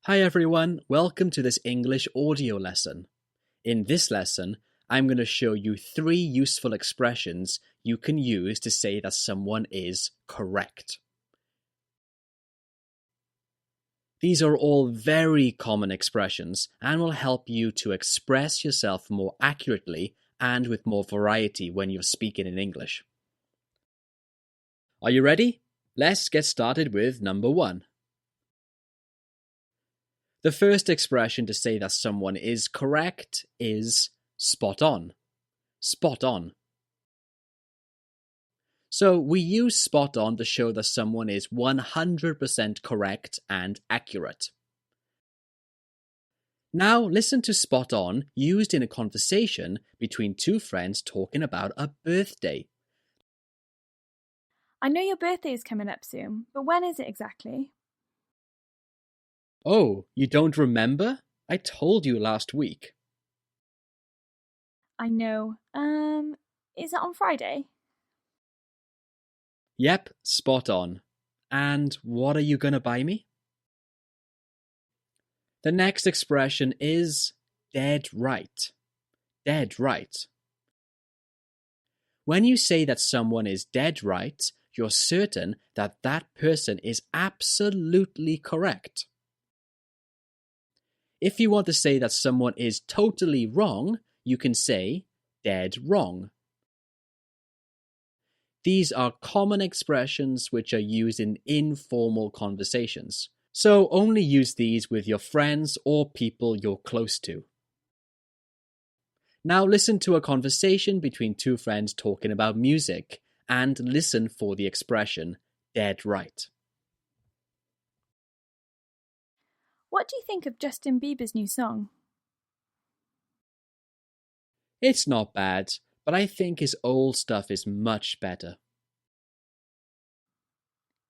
Hi everyone, welcome to this English audio lesson. In this lesson, I'm going to show you 3 useful expressions you can use to say that someone is correct. These are all very common expressions and will help you to express yourself more accurately and with more variety when you're speaking in English. Are you ready? Let's get started with number 1. The first expression to say that someone is correct is spot on. Spot on. So we use spot on to show that someone is 100% correct and accurate. Now listen to spot on used in a conversation between 2 friends talking about a birthday. I know your birthday is coming up soon, but when is it exactly? Oh, you don't remember? I told you last week. I know. Is it on Friday? Yep, spot on. And what are you gonna buy me? The next expression is dead right. Dead right. When you say that someone is dead right, you're certain that that person is absolutely correct. If you want to say that someone is totally wrong, you can say dead wrong. These are common expressions which are used in informal conversations, so only use these with your friends or people you're close to. Now listen to a conversation between 2 friends talking about music and listen for the expression dead right. What do you think of Justin Bieber's new song? It's not bad, but I think his old stuff is much better.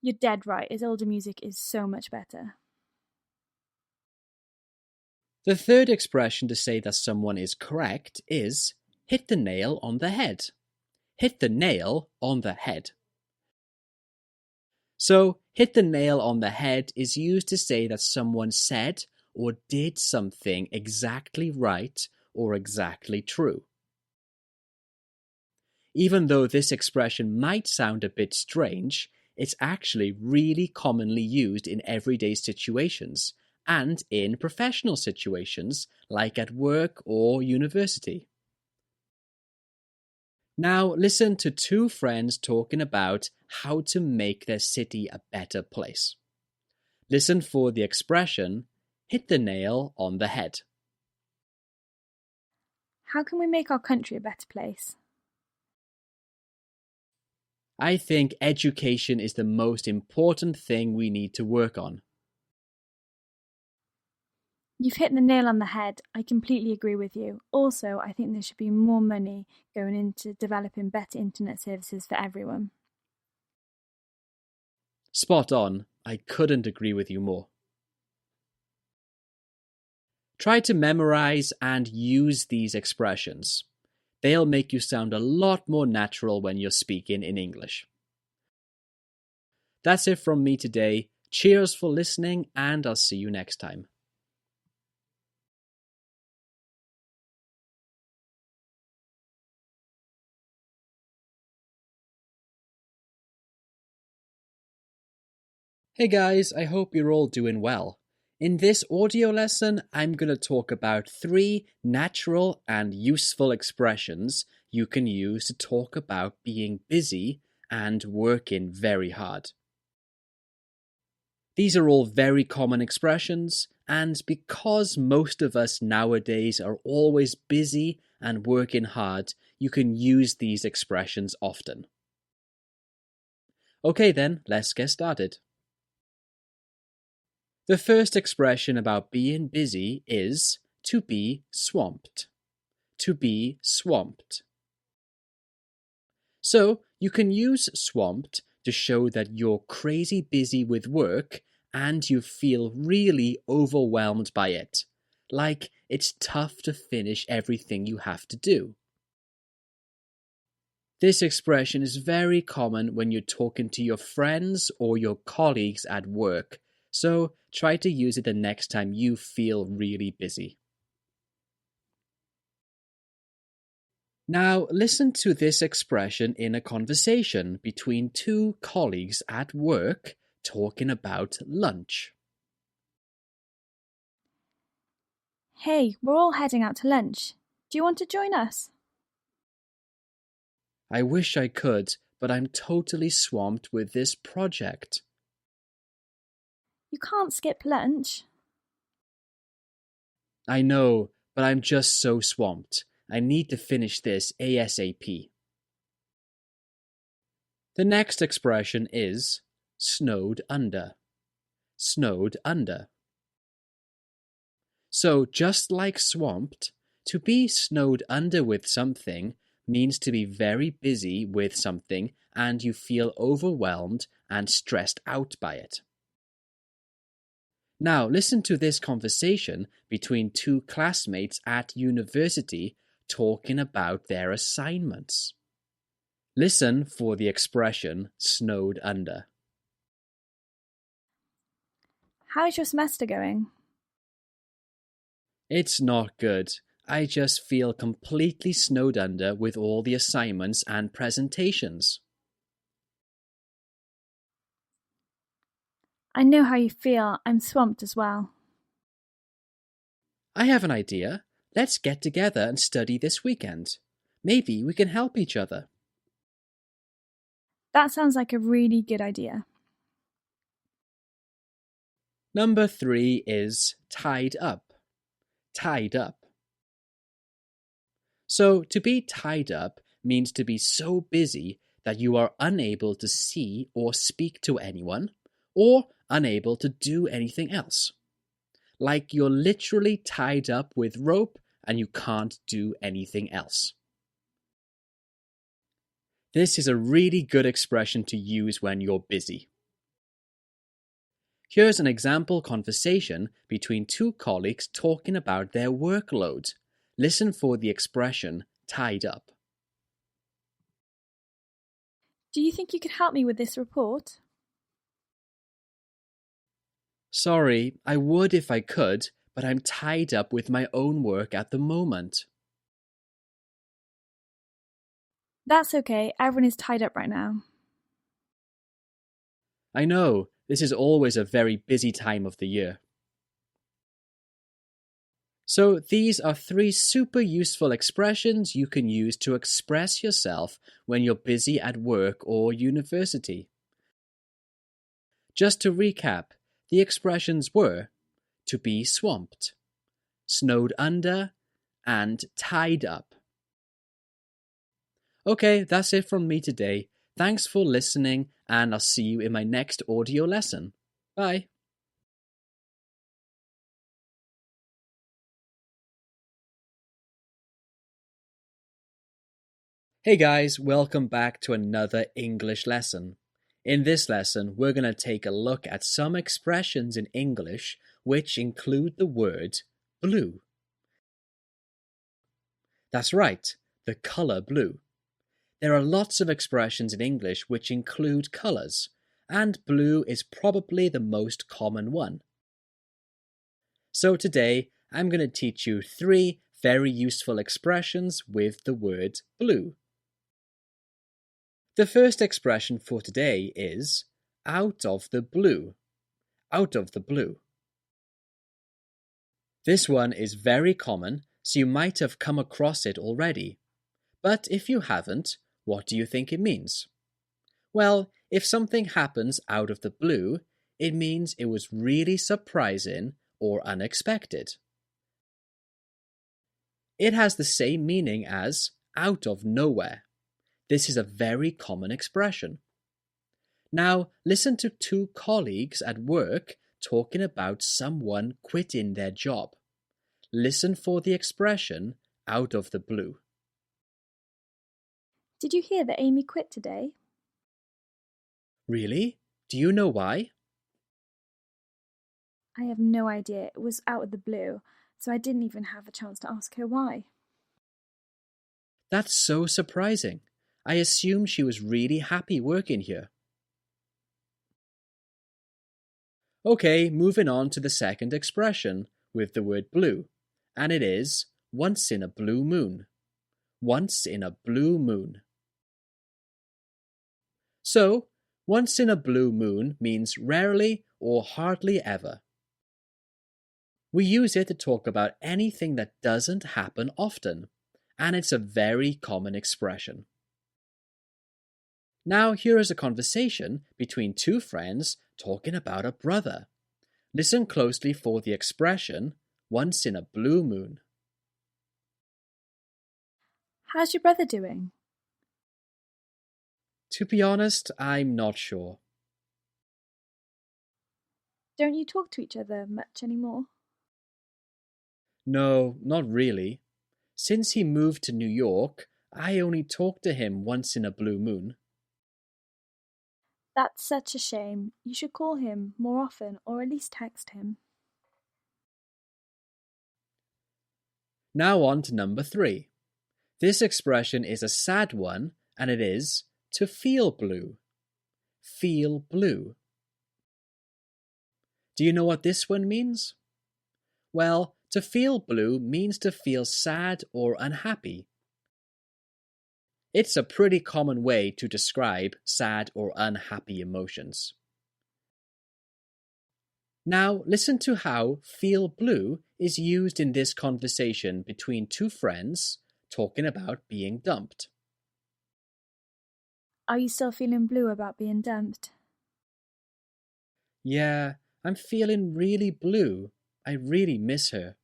You're dead right, his older music is so much better. The third expression to say that someone is correct is hit the nail on the head. Hit the nail on the head. So, hit the nail on the head is used to say that someone said or did something exactly right or exactly true. Even though this expression might sound a bit strange, it's actually really commonly used in everyday situations and in professional situations like at work or university. Now listen to 2 friends talking about how to make their city a better place. Listen for the expression, hit the nail on the head. How can we make our country a better place? I think education is the most important thing we need to work on. You've hit the nail on the head. I completely agree with you. Also, I think there should be more money going into developing better internet services for everyone. Spot on. I couldn't agree with you more. Try to memorize and use these expressions. They'll make you sound a lot more natural when you're speaking in English. That's it from me today. Cheers for listening, and I'll see you next time. Hey guys, I hope you're all doing well. In this audio lesson, I'm going to talk about 3 natural and useful expressions you can use to talk about being busy and working very hard. These are all very common expressions, and because most of us nowadays are always busy and working hard, you can use these expressions often. Okay then, let's get started. The first expression about being busy is to be swamped. To be swamped. So, you can use swamped to show that you're crazy busy with work and you feel really overwhelmed by it. Like it's tough to finish everything you have to do. This expression is very common when you're talking to your friends or your colleagues at work, So try to use it the next time you feel really busy. Now listen to this expression in a conversation between two colleagues at work talking about lunch. Hey, we're all heading out to lunch. Do you want to join us? I wish I could, but I'm totally swamped with this project. You can't skip lunch. I know, but I'm just so swamped. I need to finish this ASAP. The next expression is snowed under. Snowed under. So just like swamped, to be snowed under with something means to be very busy with something and you feel overwhelmed and stressed out by it. Now listen to this conversation between two classmates at university talking about their assignments. Listen for the expression snowed under. How's your semester going? It's not good. I just feel completely snowed under with all the assignments and presentations. I know how you feel. I'm swamped as well. I have an idea. Let's get together and study this weekend. Maybe we can help each other. That sounds like a really good idea. Number 3 is tied up. Tied up. So to be tied up means to be so busy that you are unable to see or speak to anyone, or unable to do anything else. Like you're literally tied up with rope and you can't do anything else. This is a really good expression to use when you're busy. Here's an example conversation between two colleagues talking about their workload. Listen for the expression tied up. Do you think you could help me with this report? Sorry, I would if I could, but I'm tied up with my own work at the moment. That's okay. Everyone is tied up right now. I know, this is always a very busy time of the year. So these are 3 super useful expressions you can use to express yourself when you're busy at work or university. Just to recap, the expressions were to be swamped, snowed under, and tied up. Okay, that's it from me today. Thanks for listening, and I'll see you in my next audio lesson. Bye. Hey guys, welcome back to another English lesson. In this lesson, we're going to take a look at some expressions in English which include the word blue. That's right, the color blue. There are lots of expressions in English which include colors, and blue is probably the most common one. So today, I'm going to teach you 3 very useful expressions with the word blue. The first expression for today is out of the blue. Out of the blue. This one is very common, so you might have come across it already. But if you haven't, what do you think it means? Well, if something happens out of the blue, it means it was really surprising or unexpected. It has the same meaning as out of nowhere. This is a very common expression. Now, listen to 2 colleagues at work talking about someone quitting their job. Listen for the expression out of the blue. Did you hear that Amy quit today? Really? Do you know why? I have no idea. It was out of the blue, so I didn't even have a chance to ask her why. That's so surprising. I assume she was really happy working here. Okay, moving on to the second expression with the word blue, and it is once in a blue moon. Once in a blue moon. So, once in a blue moon means rarely or hardly ever. We use it to talk about anything that doesn't happen often, and it's a very common expression. Now here is a conversation between two friends talking about a brother. Listen closely for the expression, once in a blue moon. How's your brother doing? To be honest, I'm not sure. Don't you talk to each other much anymore? No, not really. Since he moved to New York, I only talk to him once in a blue moon. That's such a shame. You should call him more often or at least text him. Now on to number 3. This expression is a sad one, and it is to feel blue. Feel blue. Do you know what this one means? Well, to feel blue means to feel sad or unhappy. It's a pretty common way to describe sad or unhappy emotions. Now listen to how feel blue is used in this conversation between two friends talking about being dumped. Are you still feeling blue about being dumped? Yeah, I'm feeling really blue. I really miss her.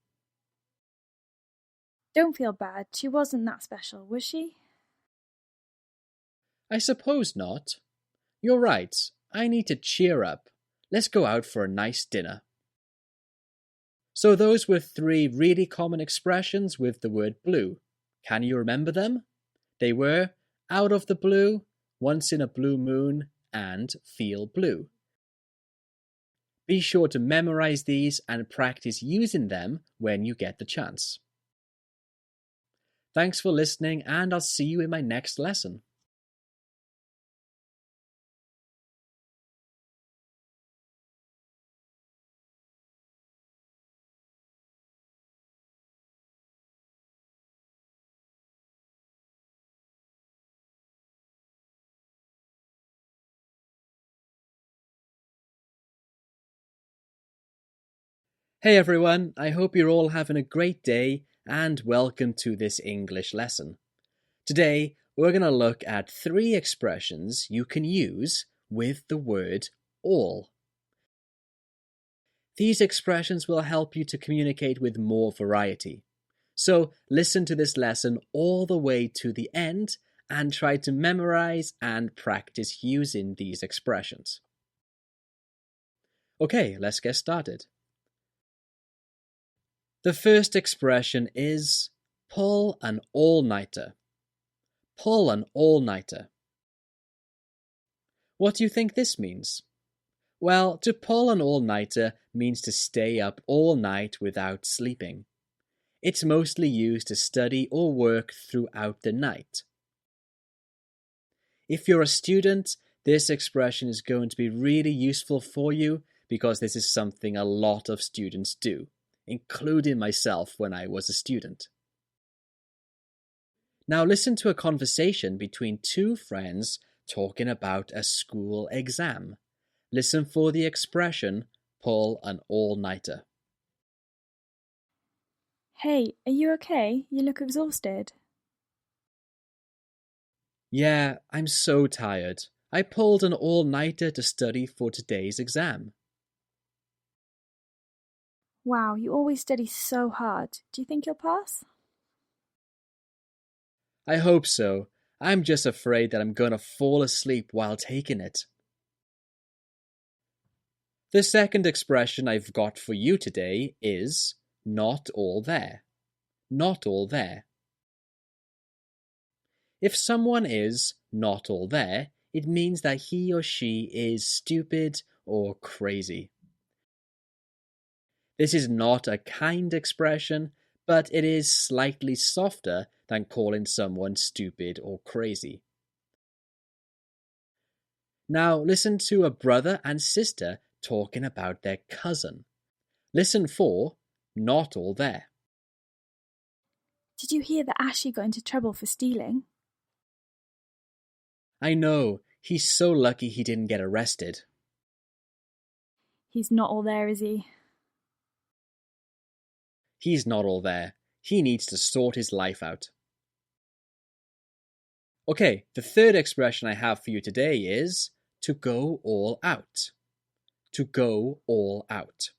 Don't feel bad. She wasn't that special, was she? I suppose not. You're right. I need to cheer up. Let's go out for a nice dinner. So those were 3 really common expressions with the word blue. Can you remember them? They were out of the blue, once in a blue moon, and feel blue. Be sure to memorize these and practice using them when you get the chance. Thanks for listening, and I'll see you in my next lesson. Hey everyone, I hope you're all having a great day and welcome to this English lesson. Today, we're going to look at 3 expressions you can use with the word all. These expressions will help you to communicate with more variety. So listen to this lesson all the way to the end and try to memorize and practice using these expressions. Okay, let's get started. The first expression is pull an all-nighter. Pull an all-nighter. What do you think this means? Well, to pull an all-nighter means to stay up all night without sleeping. It's mostly used to study or work throughout the night. If you're a student, this expression is going to be really useful for you because this is something a lot of students do, including myself when I was a student. Now listen to a conversation between 2 friends talking about a school exam. Listen for the expression, pull an all-nighter. Hey, are you okay? You look exhausted. Yeah, I'm so tired. I pulled an all-nighter to study for today's exam. Wow, you always study so hard. Do you think you'll pass? I hope so. I'm just afraid that I'm gonna fall asleep while taking it. The second expression I've got for you today is not all there. Not all there. If someone is not all there, it means that he or she is stupid or crazy. This is not a kind expression, but it is slightly softer than calling someone stupid or crazy. Now listen to a brother and sister talking about their cousin. Listen for not all there. Did you hear that Ashley got into trouble for stealing? I know, he's so lucky he didn't get arrested. He's not all there, is he? He's not all there. He needs to sort his life out. Okay, the third expression I have for you today is to go all out. To go all out.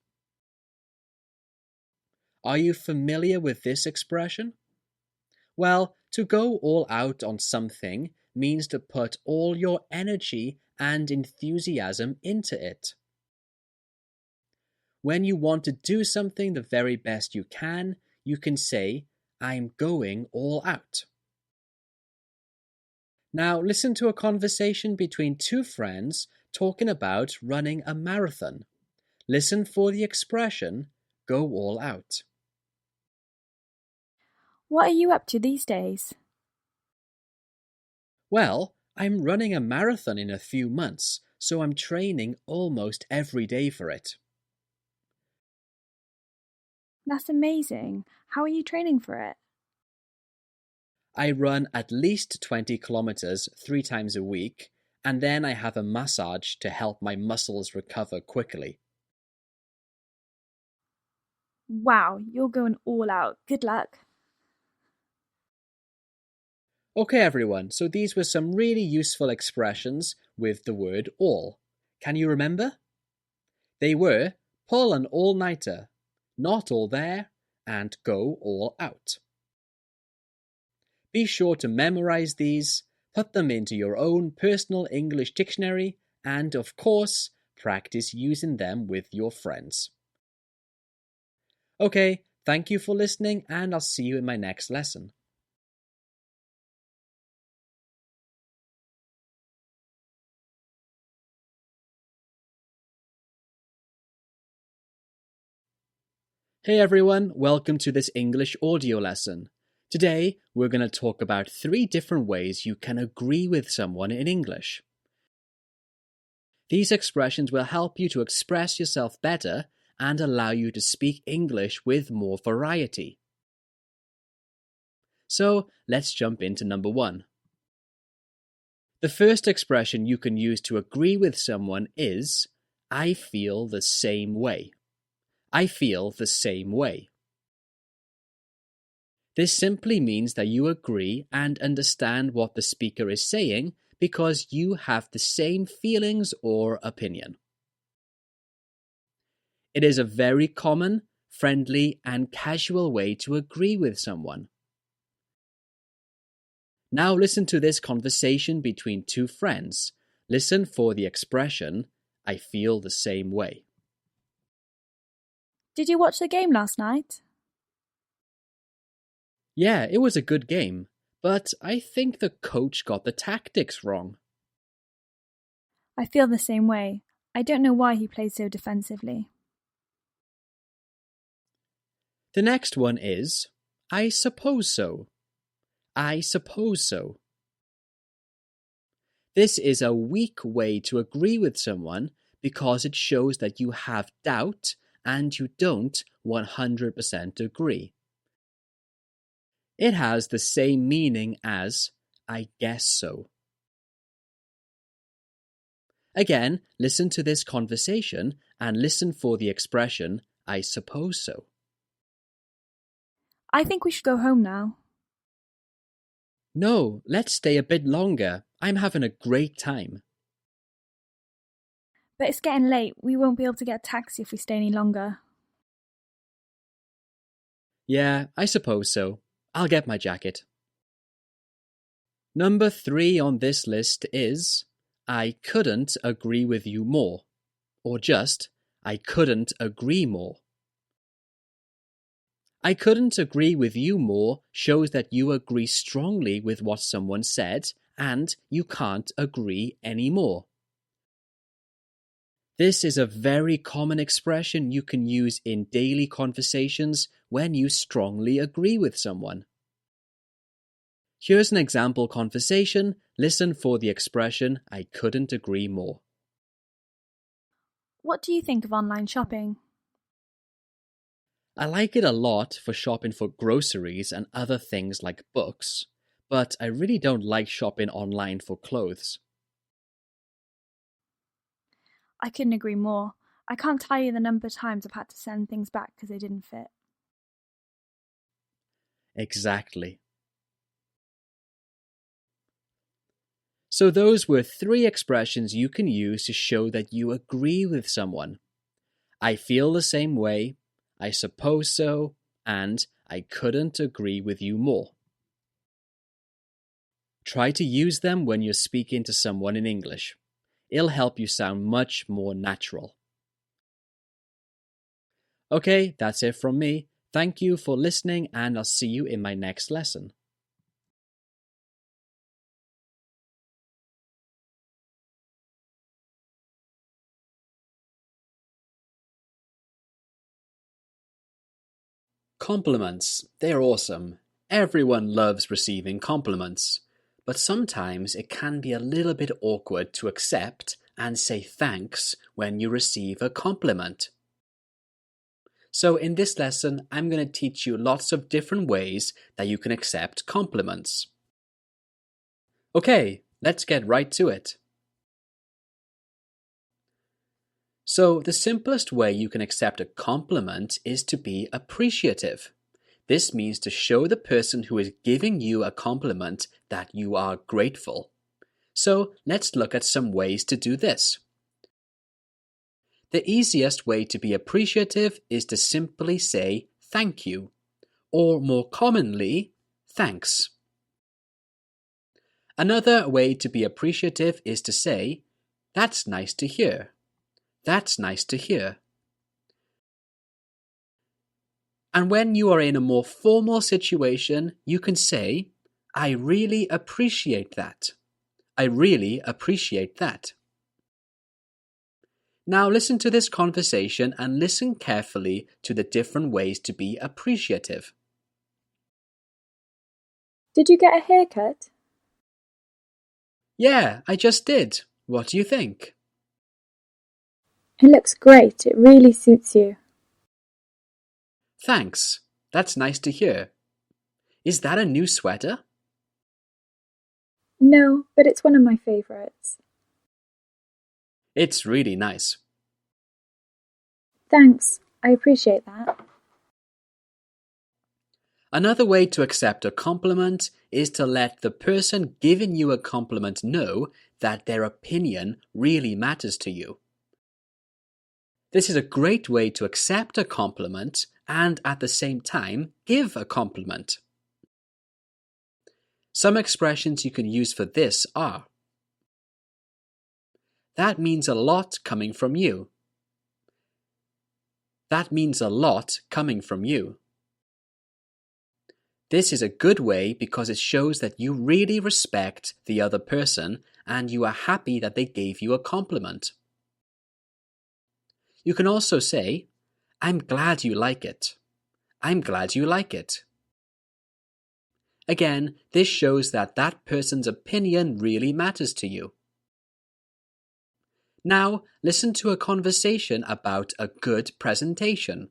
Are you familiar with this expression? Well, to go all out on something means to put all your energy and enthusiasm into it. When you want to do something the very best you can say, I'm going all out. Now listen to a conversation between two friends talking about running a marathon. Listen for the expression, go all out. What are you up to these days? Well, I'm running a marathon in a few months, so I'm training almost every day for it. That's amazing. How are you training for it? I run at least 20 kilometers 3 times a week, and then I have a massage to help my muscles recover quickly. Wow, you're going all out. Good luck. Okay everyone, so these were some really useful expressions with the word all. Can you remember? They were pull an all-nighter, not all there, and go all out. Be sure to memorize these, put them into your own personal English dictionary, and of course, practice using them with your friends. Okay, thank you for listening, and I'll see you in my next lesson. Hey everyone, welcome to this English audio lesson. Today, we're going to talk about 3 different ways you can agree with someone in English. These expressions will help you to express yourself better and allow you to speak English with more variety. So, let's jump into number 1. The first expression you can use to agree with someone is, I feel the same way. I feel the same way. This simply means that you agree and understand what the speaker is saying because you have the same feelings or opinion. It is a very common, friendly, and casual way to agree with someone. Now listen to this conversation between 2 friends. Listen for the expression, I feel the same way. Did you watch the game last night? Yeah, it was a good game, but I think the coach got the tactics wrong. I feel the same way. I don't know why he played so defensively. The next one is, I suppose so. I suppose so. This is a weak way to agree with someone because it shows that you have doubt and you don't 100% agree. It has the same meaning as, I guess so. Again, listen to this conversation and listen for the expression, I suppose so. I think we should go home now. No, let's stay a bit longer. I'm having a great time. But it's getting late. We won't be able to get a taxi if we stay any longer. Yeah, I suppose so. I'll get my jacket. Number 3 on this list is, I couldn't agree with you more. Or just, I couldn't agree more. I couldn't agree with you more shows that you agree strongly with what someone said and you can't agree anymore. This is a very common expression you can use in daily conversations when you strongly agree with someone. Here's an example conversation. Listen for the expression, I couldn't agree more. What do you think of online shopping? I like it a lot for shopping for groceries and other things like books, but I really don't like shopping online for clothes. I couldn't agree more. I can't tell you the number of times I've had to send things back because they didn't fit. Exactly. So those were 3 expressions you can use to show that you agree with someone. I feel the same way, I suppose so, and I couldn't agree with you more. Try to use them when you're speaking to someone in English. It'll help you sound much more natural. Okay, that's it from me. Thank you for listening, and I'll see you in my next lesson. Compliments. They're awesome. Everyone loves receiving compliments. But sometimes it can be a little bit awkward to accept and say thanks when you receive a compliment. So in this lesson, I'm going to teach you lots of different ways that you can accept compliments. Okay, let's get right to it. So the simplest way you can accept a compliment is to be appreciative. This means to show the person who is giving you a compliment that you are grateful. So let's look at some ways to do this. The easiest way to be appreciative is to simply say thank you, or more commonly, thanks. Another way to be appreciative is to say, that's nice to hear. That's nice to hear. And when you are in a more formal situation, you can say, I really appreciate that. I really appreciate that. Now listen to this conversation and listen carefully to the different ways to be appreciative. Did you get a haircut? Yeah, I just did. What do you think? It looks great. It really suits you. Thanks. That's nice to hear. Is that a new sweater? No, but it's one of my favourites. It's really nice. Thanks. I appreciate that. Another way to accept a compliment is to let the person giving you a compliment know that their opinion really matters to you. This is a great way to accept a compliment and at the same time give a compliment. Some expressions you can use for this are: that means a lot coming from you. That means a lot coming from you. This is a good way because it shows that you really respect the other person and you are happy that they gave you a compliment. You can also say, I'm glad you like it. I'm glad you like it. Again, this shows that that person's opinion really matters to you. Now, listen to a conversation about a good presentation.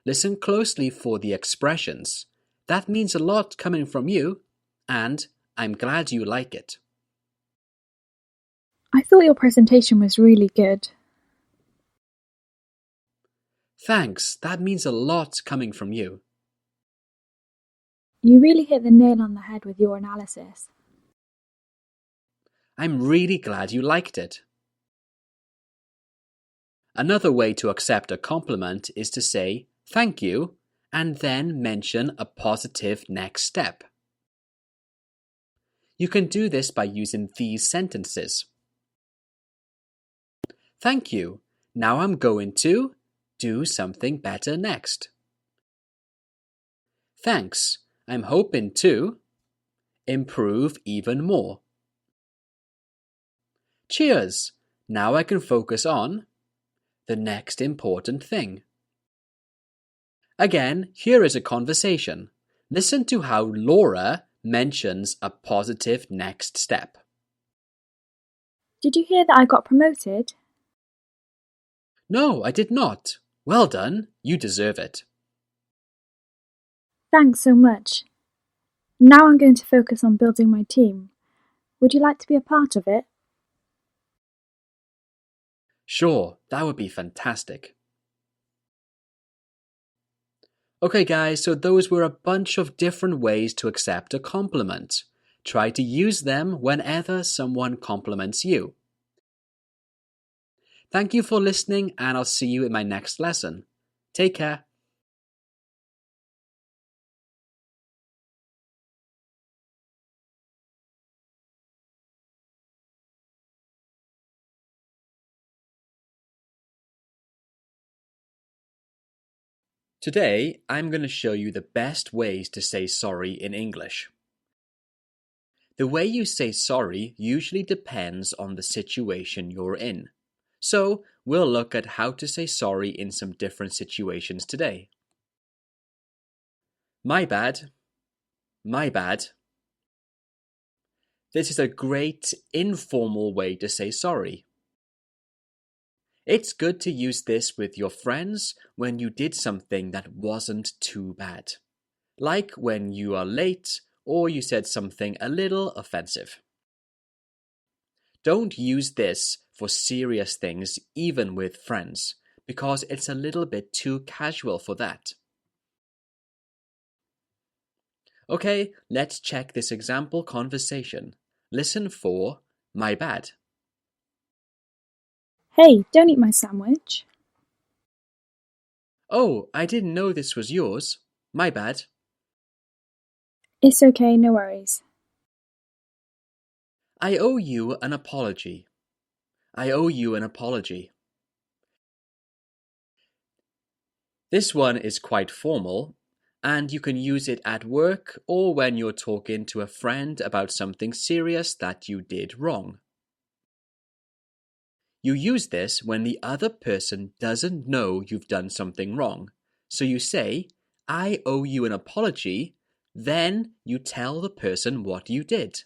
Listen closely for the expressions. That means a lot coming from you, and I'm glad you like it. I thought your presentation was really good. Thanks, that means a lot coming from you. You really hit the nail on the head with your analysis. I'm really glad you liked it. Another way to accept a compliment is to say thank you and then mention a positive next step. You can do this by using these sentences. Thank you. Now I'm going to do something better next. Thanks. I'm hoping to improve even more. Cheers. Now I can focus on the next important thing. Again, here is a conversation. Listen to how Laura mentions a positive next step. Did you hear that I got promoted? No, I did not. Well done. You deserve it. Thanks so much. Now I'm going to focus on building my team. Would you like to be a part of it? Sure, that would be fantastic. Okay guys, so those were a bunch of different ways to accept a compliment. Try to use them whenever someone compliments you. Thank you for listening, and I'll see you in my next lesson. Take care. Today, I'm going to show you the best ways to say sorry in English. The way you say sorry usually depends on the situation you're in. So, we'll look at how to say sorry in some different situations today. My bad. My bad. This is a great informal way to say sorry. It's good to use this with your friends when you did something that wasn't too bad. Like when you are late or you said something a little offensive. Don't use this for serious things even with friends, because it's a little bit too casual for that. Okay, let's check this example conversation. Listen for my bad. Hey, don't eat my sandwich. Oh, I didn't know this was yours. My bad. It's okay, no worries. I owe you an apology. I owe you an apology. This one is quite formal, and you can use it at work or when you're talking to a friend about something serious that you did wrong. You use this when the other person doesn't know you've done something wrong. So you say, I owe you an apology, then you tell the person what you did.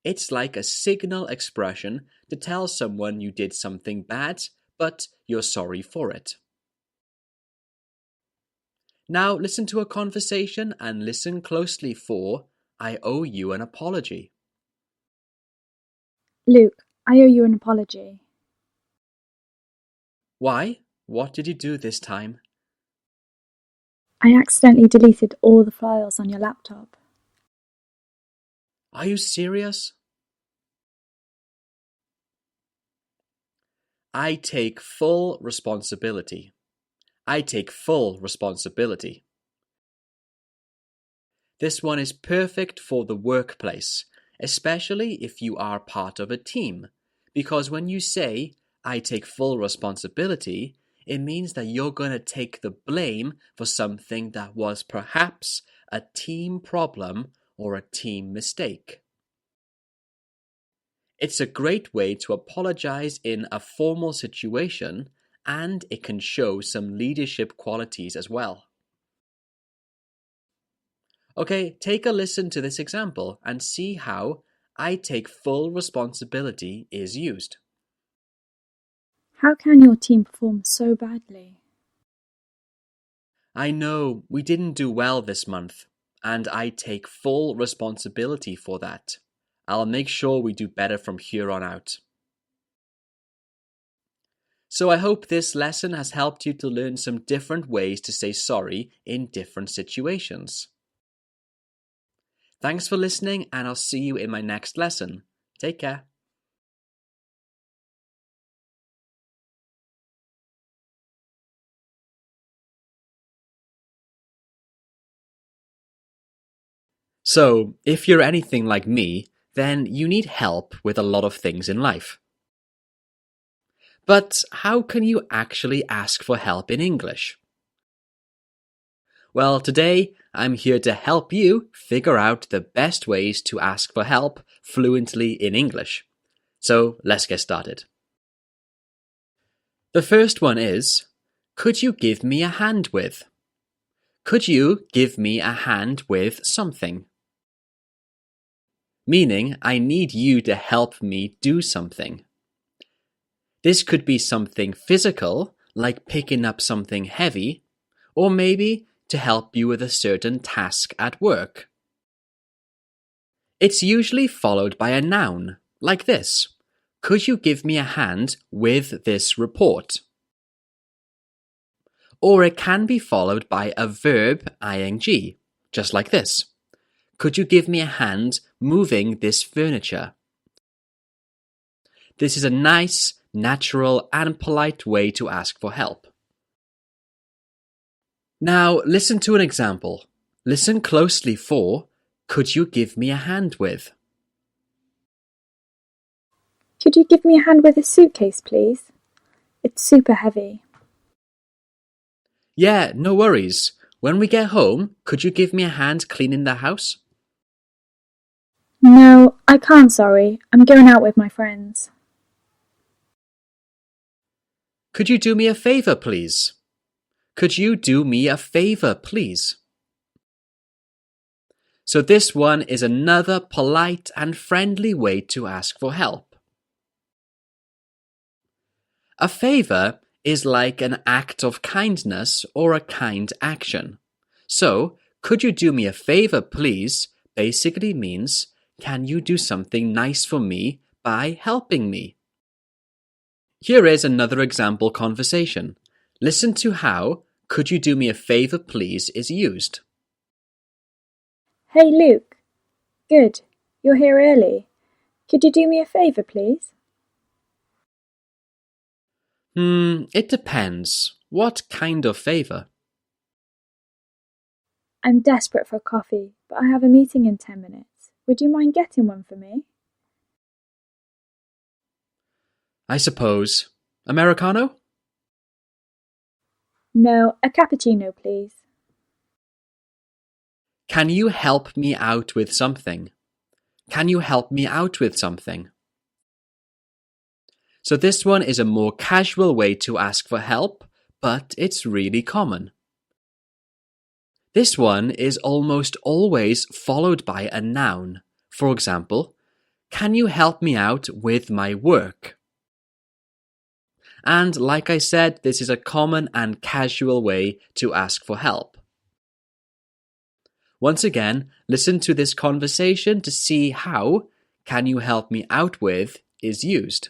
It's like a signal expression to tell someone you did something bad, but you're sorry for it. Now listen to a conversation and listen closely for I owe you an apology. Luke, I owe you an apology. Why? What did you do this time? I accidentally deleted all the files on your laptop. Are you serious? I take full responsibility. I take full responsibility. This one is perfect for the workplace, especially if you are part of a team, because when you say, I take full responsibility, it means that you're going to take the blame for something that was perhaps a team problem or a team mistake. It's a great way to apologize in a formal situation, and it can show some leadership qualities as well. Okay, take a listen to this example and see how I take full responsibility is used. How can your team perform so badly? I know we didn't do well this month, and I take full responsibility for that. I'll make sure we do better from here on out. So I hope this lesson has helped you to learn some different ways to say sorry in different situations. Thanks for listening, and I'll see you in my next lesson. Take care. So, if you're anything like me, then you need help with a lot of things in life. But how can you actually ask for help in English? Well, today I'm here to help you figure out the best ways to ask for help fluently in English. So let's get started. The first one is, could you give me a hand with? Could you give me a hand with something? Meaning, I need you to help me do something. This could be something physical, like picking up something heavy, or maybe to help you with a certain task at work. It's usually followed by a noun, like this. Could you give me a hand with this report? Or it can be followed by a verb ing, just like this. Could you give me a hand moving this furniture? This is a nice, natural, and polite way to ask for help. Now listen to an example. Listen closely for, could you give me a hand with? Could you give me a hand with this suitcase, please? It's super heavy. Yeah, no worries. When we get home, could you give me a hand cleaning the house? No, I can't, sorry. I'm going out with my friends. Could you do me a favor, please? Could you do me a favor, please? So this one is another polite and friendly way to ask for help. A favor is like an act of kindness or a kind action. So, could you do me a favor, please, basically means, can you do something nice for me by helping me? Here is another example conversation. Listen to how could you do me a favor, please is used. Hey, Luke. Good. You're here early. Could you do me a favour, please? It depends. What kind of favor? I'm desperate for a coffee, but I have a meeting in 10 minutes. Would you mind getting one for me? I suppose. Americano? No, a cappuccino, please. Can you help me out with something? Can you help me out with something? So this one is a more casual way to ask for help, but it's really common. This one is almost always followed by a noun. For example, can you help me out with my work? And like I said, this is a common and casual way to ask for help. Once again, listen to this conversation to see how can you help me out with is used.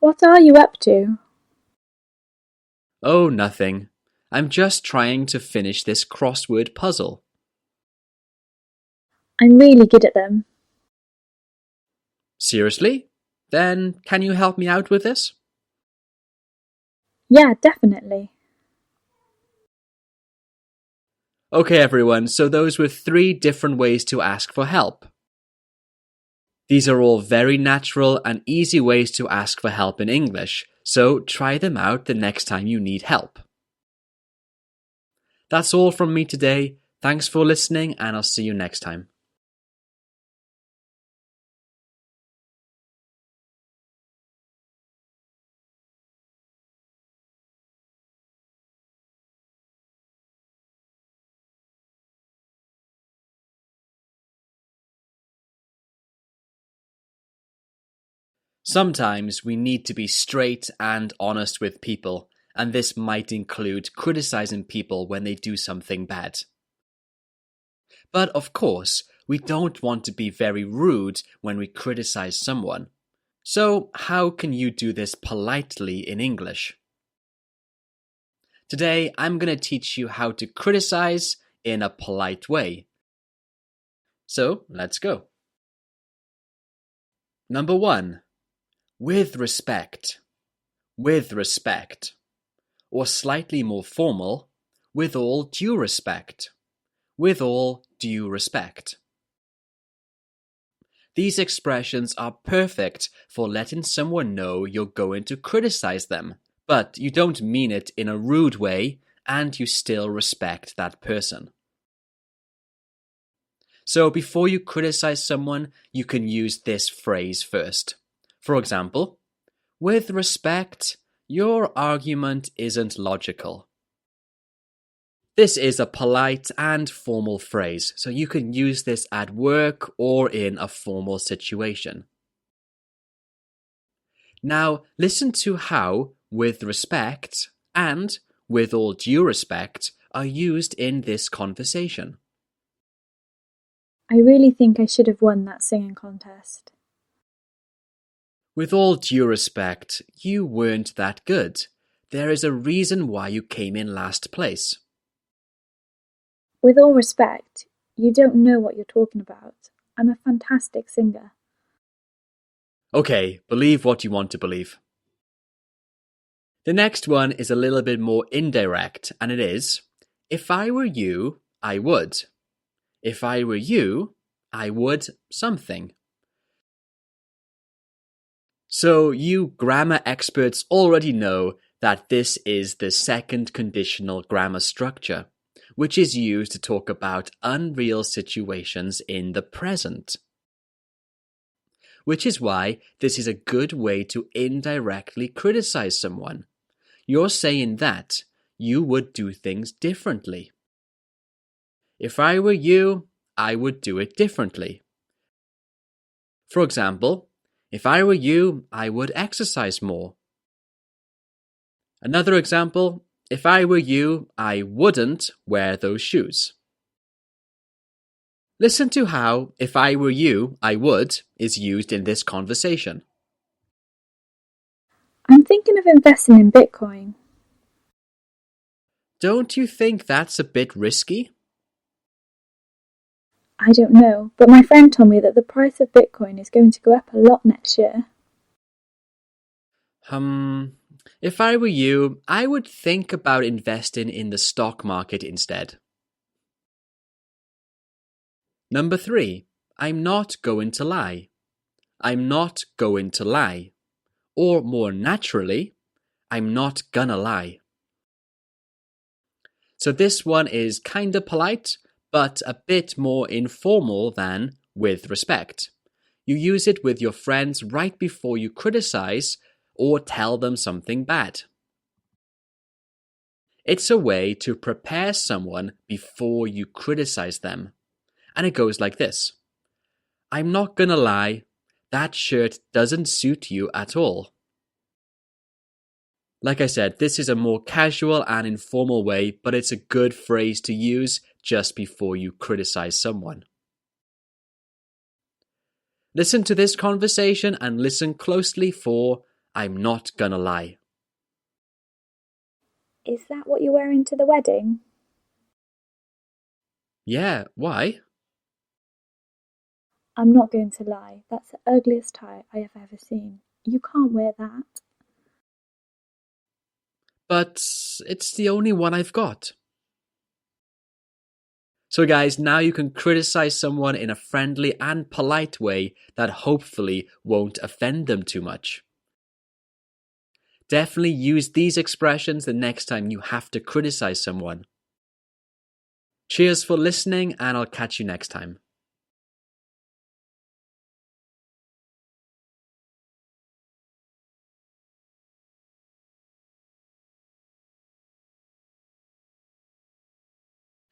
What are you up to? Oh, nothing. I'm just trying to finish this crossword puzzle. I'm really good at them. Seriously? Then can you help me out with this? Yeah, definitely. Okay, everyone, so those were 3 different ways to ask for help. These are all very natural and easy ways to ask for help in English, so try them out the next time you need help. That's all from me today. Thanks for listening, and I'll see you next time. Sometimes we need to be straight and honest with people, and this might include criticizing people when they do something bad. But of course, we don't want to be very rude when we criticize someone. So, how can you do this politely in English? Today, I'm going to teach you how to criticize in a polite way. So, let's go. Number 1. With respect. With respect. Or slightly more formal, with all due respect. With all due respect. These expressions are perfect for letting someone know you're going to criticize them, but you don't mean it in a rude way and you still respect that person. So before you criticize someone, you can use this phrase first. For example, with respect, your argument isn't logical. This is a polite and formal phrase, so you can use this at work or in a formal situation. Now listen to how with respect and with all due respect are used in this conversation. I really think I should have won that singing contest. With all due respect, you weren't that good. There is a reason why you came in last place. With all respect, you don't know what you're talking about. I'm a fantastic singer. Okay, believe what you want to believe. The next one is a little bit more indirect, and it is, if I were you, I would. If I were you, I would something. So you grammar experts already know that this is the second conditional grammar structure, which is used to talk about unreal situations in the present. Which is why this is a good way to indirectly criticize someone. You're saying that you would do things differently. If I were you, I would do it differently. For example, if I were you, I would exercise more. Another example, if I were you, I wouldn't wear those shoes. Listen to how if I were you, I would is used in this conversation. I'm thinking of investing in Bitcoin. Don't you think that's a bit risky? I don't know, but my friend told me that the price of Bitcoin is going to go up a lot next year. If I were you, I would think about investing in the stock market instead. Number 3, I'm not going to lie. I'm not going to lie. Or more naturally, I'm not gonna lie. So this one is kinda polite, but a bit more informal than with respect. You use it with your friends right before you criticize or tell them something bad. It's a way to prepare someone before you criticize them. And it goes like this. I'm not gonna lie, that shirt doesn't suit you at all. Like I said, this is a more casual and informal way, but it's a good phrase to use just before you criticize someone. Listen to this conversation and listen closely for I'm not gonna lie. Is that what you're wearing to the wedding? Yeah, why? I'm not going to lie, that's the ugliest tie I have ever seen. You can't wear that. But it's the only one I've got. So guys, now you can criticize someone in a friendly and polite way that hopefully won't offend them too much. Definitely use these expressions the next time you have to criticize someone. Cheers for listening, and I'll catch you next time.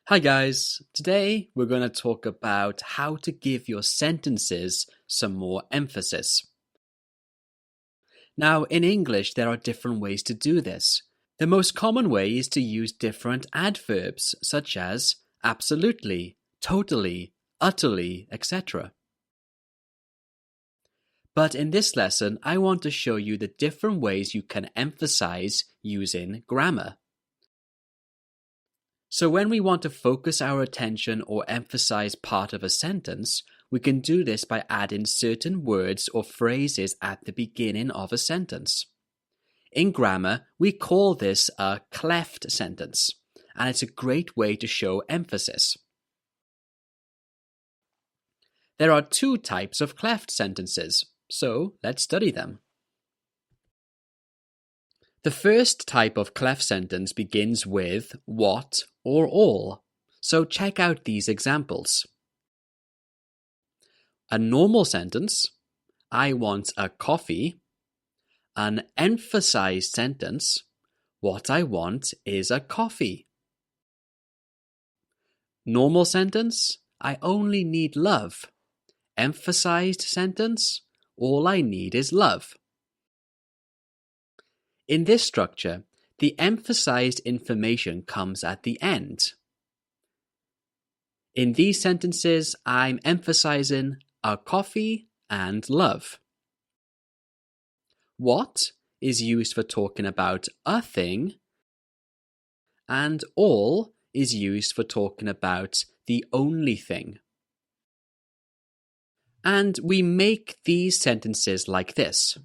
Hi guys, today we're going to talk about how to give your sentences some more emphasis. Now, in English, there are different ways to do this. The most common way is to use different adverbs, such as absolutely, totally, utterly, etc. But in this lesson, I want to show you the different ways you can emphasize using grammar. So when we want to focus our attention or emphasize part of a sentence, we can do this by adding certain words or phrases at the beginning of a sentence. In grammar, we call this a cleft sentence, and it's a great way to show emphasis. There are 2 types of cleft sentences, so let's study them. The first type of cleft sentence begins with what or all, so check out these examples. A normal sentence, I want a coffee. An emphasized sentence, what I want is a coffee. Normal sentence, I only need love. Emphasized sentence, all I need is love. In this structure, the emphasized information comes at the end. In these sentences, I'm emphasizing a coffee and love. What is used for talking about a thing, and all is used for talking about the only thing. And we make these sentences like this.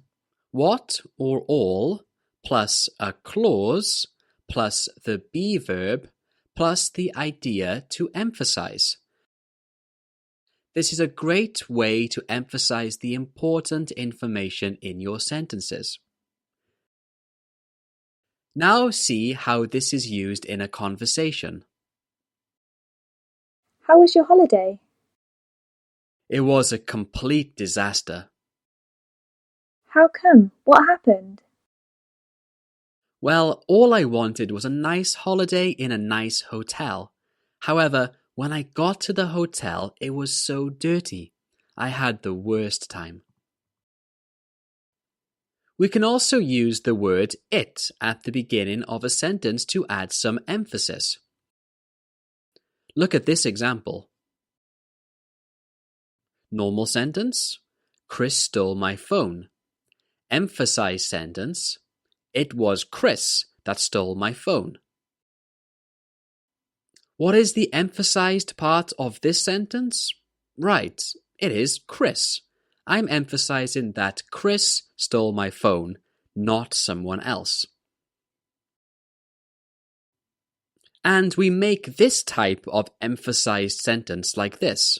What or all plus a clause plus the be verb plus the idea to emphasize. This is a great way to emphasize the important information in your sentences. Now see how this is used in a conversation. How was your holiday? It was a complete disaster. How come? What happened? Well, all I wanted was a nice holiday in a nice hotel. However, when I got to the hotel, it was so dirty. I had the worst time. We can also use the word it at the beginning of a sentence to add some emphasis. Look at this example. Normal sentence, Chris stole my phone. Emphasized sentence, it was Chris that stole my phone. What is the emphasized part of this sentence? Right, it is Chris. I'm emphasizing that Chris stole my phone, not someone else. And we make this type of emphasized sentence like this.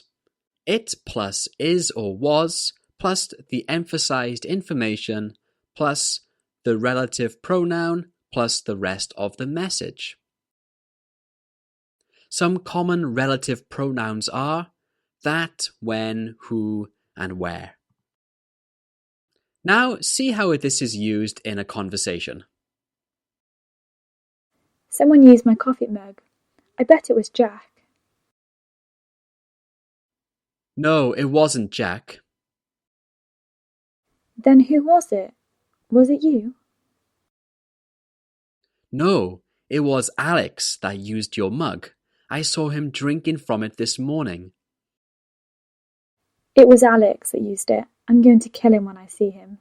It plus is or was plus the emphasized information plus the relative pronoun plus the rest of the message. Some common relative pronouns are that, when, who, and where. Now see how this is used in a conversation. Someone used my coffee mug. I bet it was Jack. No, it wasn't Jack. Then who was it? Was it you? No, it was Alex that used your mug. I saw him drinking from it this morning. It was Alex that used it. I'm going to kill him when I see him.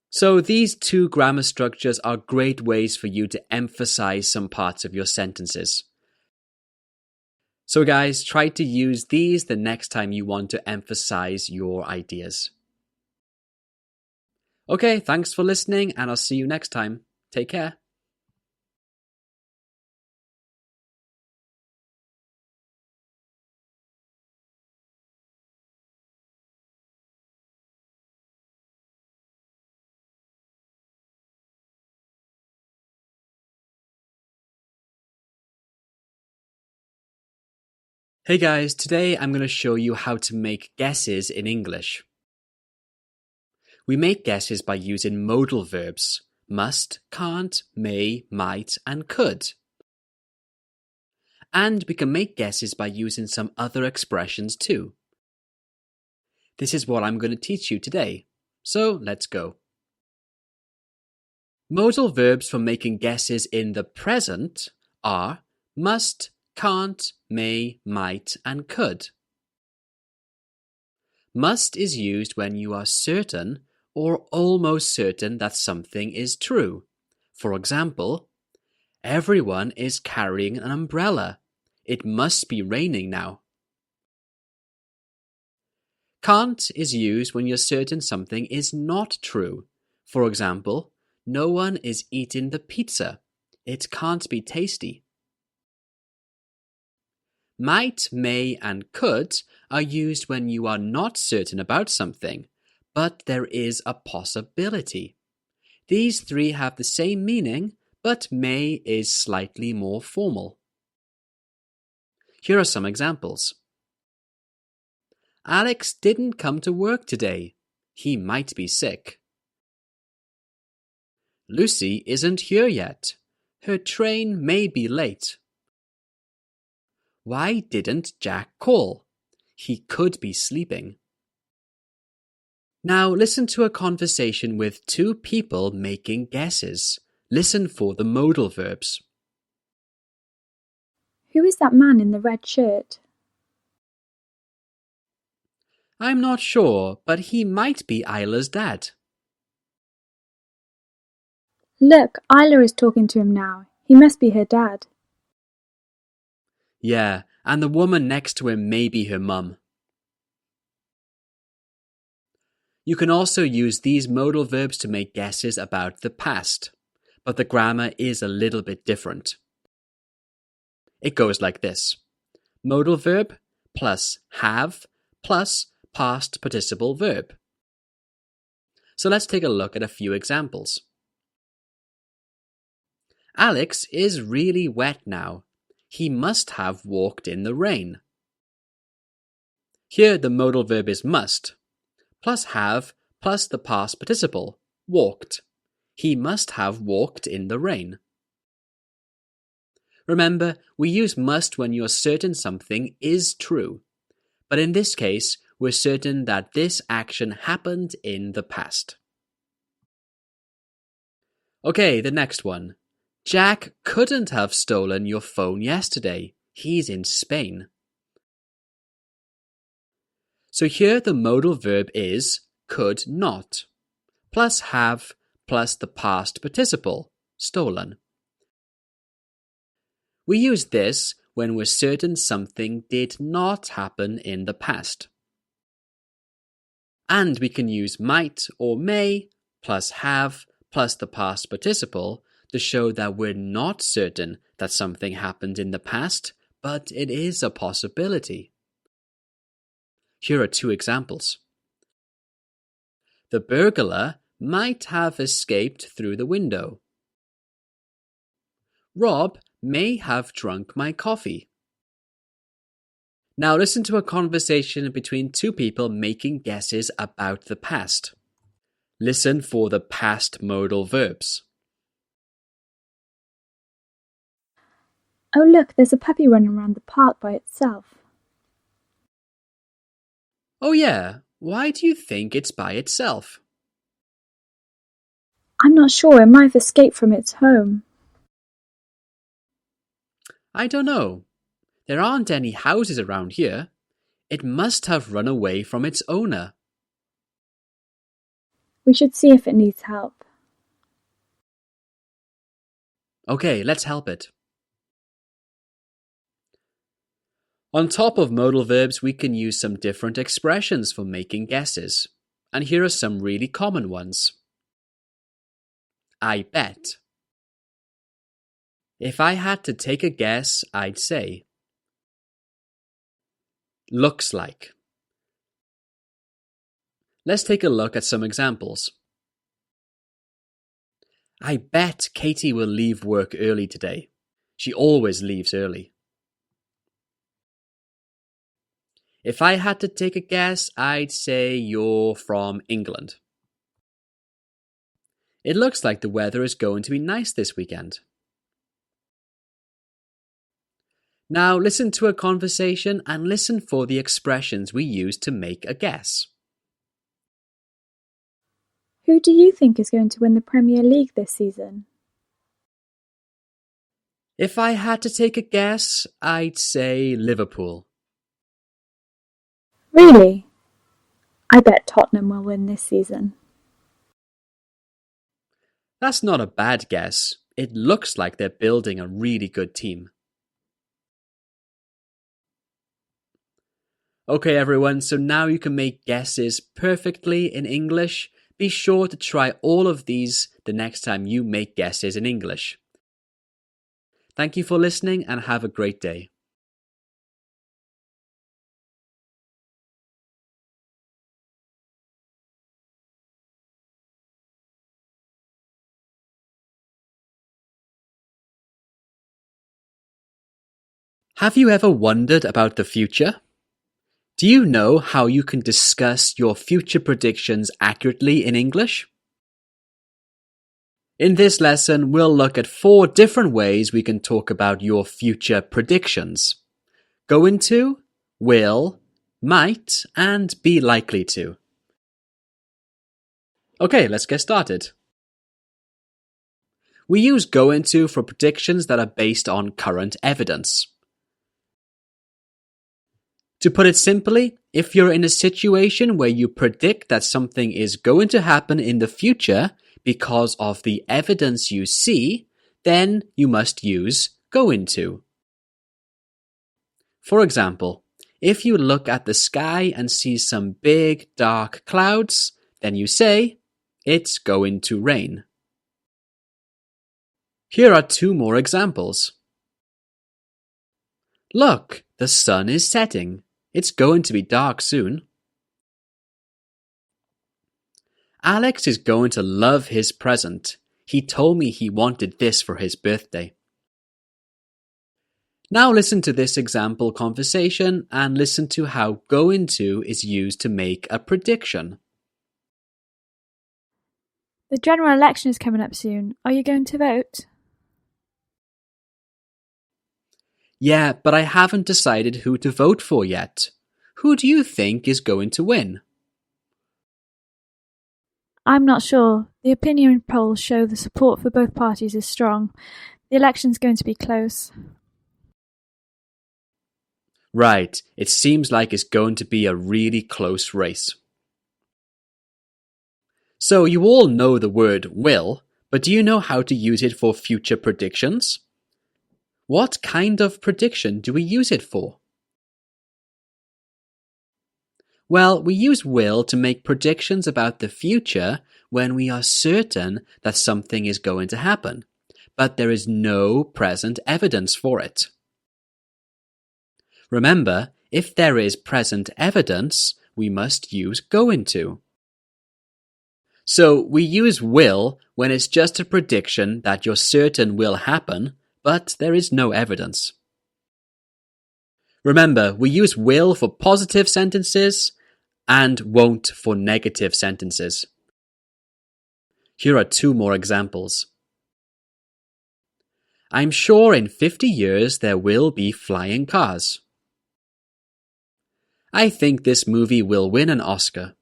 So these two grammar structures are great ways for you to emphasize some parts of your sentences. So guys, try to use these the next time you want to emphasize your ideas. Okay, thanks for listening, and I'll see you next time. Take care. Hey guys, today I'm going to show you how to make guesses in English. We make guesses by using modal verbs, must, can't, may, might, and could. And we can make guesses by using some other expressions too. This is what I'm going to teach you today. So let's go. Modal verbs for making guesses in the present are must, can't, may, might, and could. Must is used when you are certain or almost certain that something is true. For example, everyone is carrying an umbrella. It must be raining now. Can't is used when you're certain something is not true. For example, no one is eating the pizza. It can't be tasty. Might, may, and could are used when you are not certain about something, but there is a possibility. These three have the same meaning, but may is slightly more formal. Here are some examples. Alex didn't come to work today. He might be sick. Lucy isn't here yet. Her train may be late. Why didn't Jack call? He could be sleeping. Now listen to a conversation with two people making guesses. Listen for the modal verbs. Who is that man in the red shirt? I'm not sure, but he might be Isla's dad. Look, Isla is talking to him now. He must be her dad. Yeah, and the woman next to him may be her mum. You can also use these modal verbs to make guesses about the past, but the grammar is a little bit different. It goes like this. Modal verb plus have plus past participle verb. So let's take a look at a few examples. Alex is really wet now. He must have walked in the rain. Here the modal verb is must, plus have plus the past participle, walked. He must have walked in the rain. Remember, we use must when you're certain something is true. But in this case, we're certain that this action happened in the past. Okay, the next one. Jack couldn't have stolen your phone yesterday. He's in Spain. So here the modal verb is could not, plus have plus the past participle, stolen. We use this when we're certain something did not happen in the past. And we can use might or may plus have plus the past participle to show that we're not certain that something happened in the past, but it is a possibility. Here are two examples. The burglar might have escaped through the window. Rob may have drunk my coffee. Now listen to a conversation between two people making guesses about the past. Listen for the past modal verbs. Oh look, there's a puppy running around the park by itself. Oh yeah, why do you think it's by itself? I'm not sure, it might have escaped from its home. I don't know. There aren't any houses around here. It must have run away from its owner. We should see if it needs help. Okay, let's help it. On top of modal verbs, we can use some different expressions for making guesses. And here are some really common ones. I bet. If I had to take a guess, I'd say looks like. Let's take a look at some examples. I bet Katie will leave work early today. She always leaves early. If I had to take a guess, I'd say you're from England. It looks like the weather is going to be nice this weekend. Now listen to a conversation and listen for the expressions we use to make a guess. Who do you think is going to win the Premier League this season? If I had to take a guess, I'd say Liverpool. Really? I bet Tottenham will win this season. That's not a bad guess. It looks like they're building a really good team. Okay everyone, so now you can make guesses perfectly in English. Be sure to try all of these the next time you make guesses in English. Thank you for listening and have a great day. Have you ever wondered about the future? Do you know how you can discuss your future predictions accurately in English? In this lesson, we'll look at 4 different ways we can talk about your future predictions. Going to, will, might, and be likely to. Okay, let's get started. We use go into for predictions that are based on current evidence. To put it simply, if you're in a situation where you predict that something is going to happen in the future because of the evidence you see, then you must use go into. For example, if you look at the sky and see some big dark clouds, then you say, it's going to rain. Here are two more examples. Look, the sun is setting. It's going to be dark soon. Alex is going to love his present. He told me he wanted this for his birthday. Now listen to this example conversation and listen to how go into is used to make a prediction. The general election is coming up soon. Are you going to vote? Yeah, but I haven't decided who to vote for yet. Who do you think is going to win? I'm not sure. The opinion polls show the support for both parties is strong. The election's going to be close. Right, it seems like it's going to be a really close race. So you all know the word will, but do you know how to use it for future predictions? What kind of prediction do we use it for? Well, we use will to make predictions about the future when we are certain that something is going to happen, but there is no present evidence for it. Remember, if there is present evidence, we must use go into. So we use will when it's just a prediction that you're certain will happen, but there is no evidence. Remember, we use will for positive sentences and won't for negative sentences. Here are two more examples. I'm sure in 50 years there will be flying cars. I think this movie will win an Oscar.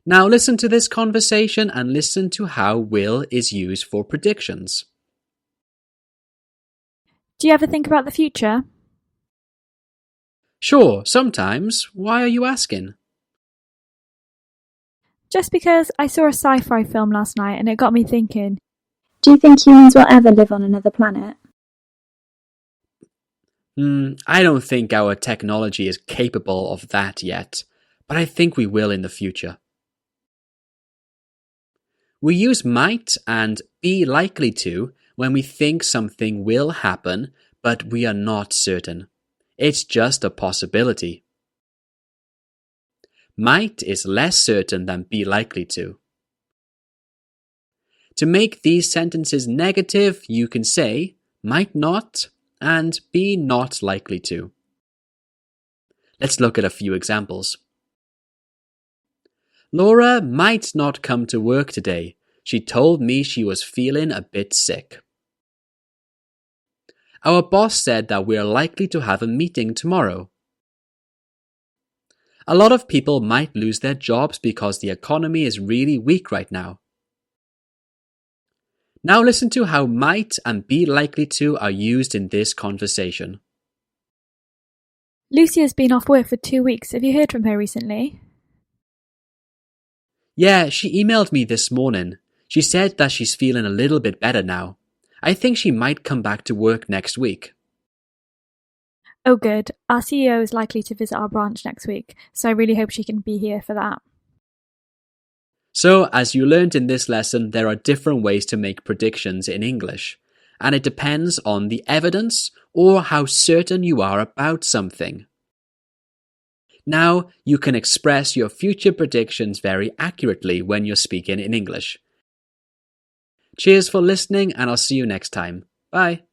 Now listen to this conversation and listen to how will is used for predictions. Do you ever think about the future? Sure, sometimes. Why are you asking? Just because I saw a sci-fi film last night and it got me thinking, do you think humans will ever live on another planet? I don't think our technology is capable of that yet, but I think we will in the future. We use might and be likely to when we think something will happen, but we are not certain. It's just a possibility. Might is less certain than be likely to. To make these sentences negative, you can say might not and be not likely to. Let's look at a few examples. Laura might not come to work today. She told me she was feeling a bit sick. Our boss said that we are likely to have a meeting tomorrow. A lot of people might lose their jobs because the economy is really weak right now. Now listen to how might and be likely to are used in this conversation. Lucy has been off work for 2 weeks. Have you heard from her recently? Yeah, she emailed me this morning. She said that she's feeling a little bit better now. I think she might come back to work next week. Oh good, our CEO is likely to visit our branch next week, so I really hope she can be here for that. So, as you learned in this lesson, there are different ways to make predictions in English, and it depends on the evidence or how certain you are about something. Now, you can express your future predictions very accurately when you're speaking in English. Cheers for listening, and I'll see you next time. Bye.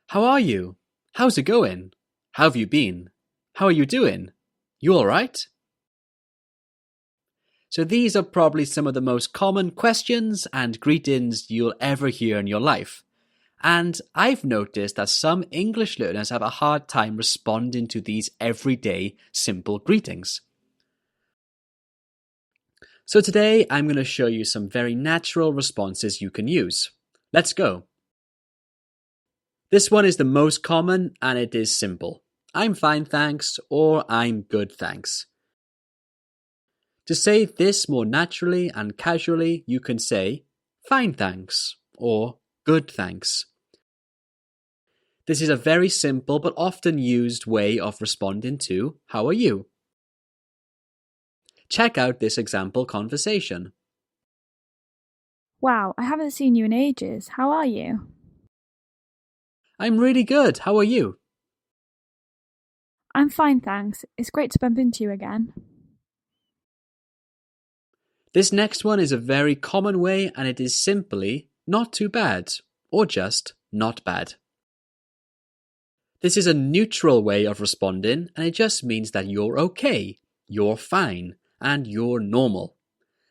How are you? How's it going? How have you been? How are you doing? You alright? So these are probably some of the most common questions and greetings you'll ever hear in your life. And I've noticed that some English learners have a hard time responding to these everyday simple greetings. So today I'm going to show you some very natural responses you can use. Let's go. This one is the most common and it is simple. I'm fine thanks or I'm good thanks. To say this more naturally and casually, you can say fine thanks or good thanks. This is a very simple but often used way of responding to how are you? Check out this example conversation. Wow, I haven't seen you in ages. How are you? I'm really good. How are you? I'm fine, thanks. It's great to bump into you again. This next one is a very common way and it is simply not too bad or just not bad. This is a neutral way of responding and it just means that you're okay, you're fine, and you're normal.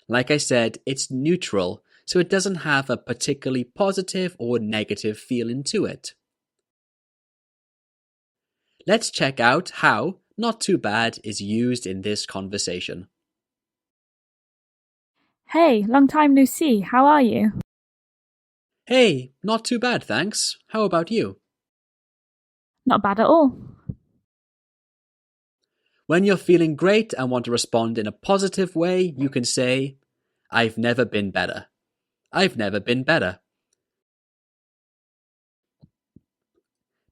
Like I said, it's neutral, so it doesn't have a particularly positive or negative feeling to it. Let's check out how not too bad is used in this conversation. Hey, long time no see. How are you? Hey, not too bad, thanks. How about you? Not bad at all. When you're feeling great and want to respond in a positive way, you can say, I've never been better. I've never been better.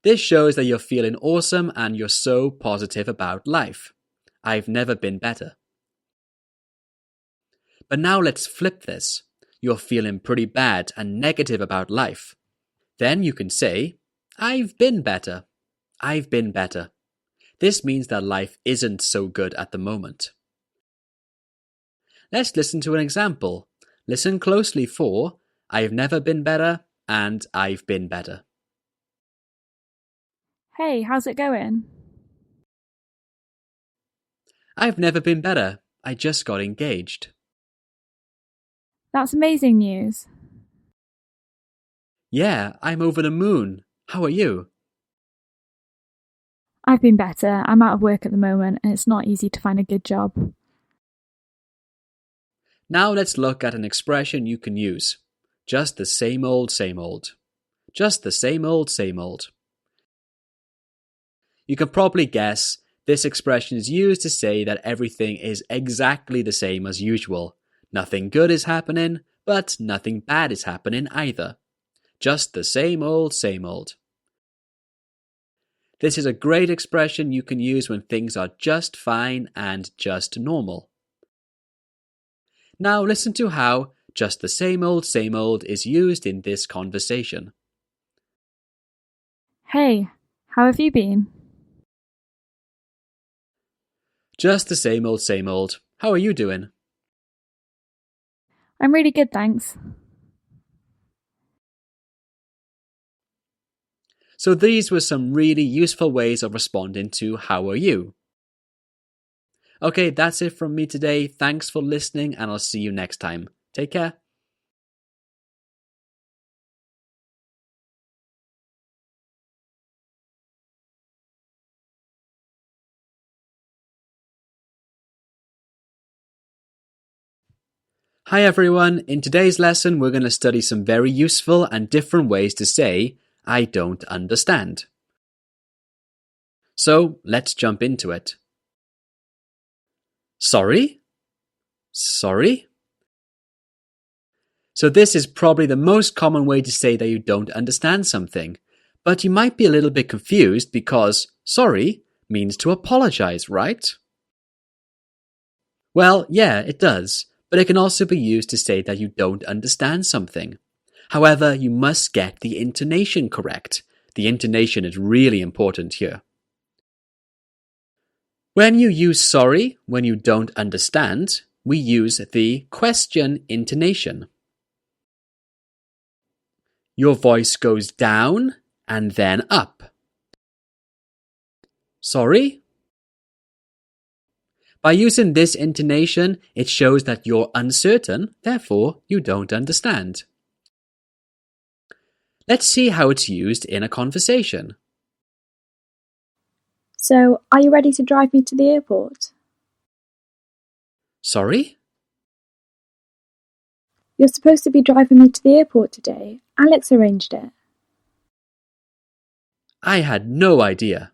This shows that you're feeling awesome and you're so positive about life. I've never been better. But now let's flip this. You're feeling pretty bad and negative about life. Then you can say, I've been better. I've been better. This means that life isn't so good at the moment. Let's listen to an example. Listen closely for I've never been better and I've been better. Hey, how's it going? I've never been better. I just got engaged. That's amazing news. Yeah, I'm over the moon. How are you? I've been better. I'm out of work at the moment and it's not easy to find a good job. Now let's look at an expression you can use. Just the same old, same old. Just the same old, same old. You can probably guess this expression is used to say that everything is exactly the same as usual. Nothing good is happening, but nothing bad is happening either. Just the same old, same old. This is a great expression you can use when things are just fine and just normal. Now listen to how just the same old is used in this conversation. Hey, how have you been? Just the same old. How are you doing? I'm really good, thanks. So these were some really useful ways of responding to how are you? Okay, that's it from me today. Thanks for listening and I'll see you next time. Take care. Hi everyone, in today's lesson we're going to study some very useful and different ways to say, I don't understand. So let's jump into it. Sorry? Sorry? So this is probably the most common way to say that you don't understand something, but you might be a little bit confused because sorry means to apologize, right? Well, yeah, it does. But it can also be used to say that you don't understand something. However, you must get the intonation correct. The intonation is really important here. When you use sorry, when you don't understand, we use the question intonation. Your voice goes down and then up. Sorry? By using this intonation, it shows that you're uncertain, therefore you don't understand. Let's see how it's used in a conversation. So, are you ready to drive me to the airport? Sorry? You're supposed to be driving me to the airport today. Alex arranged it. I had no idea.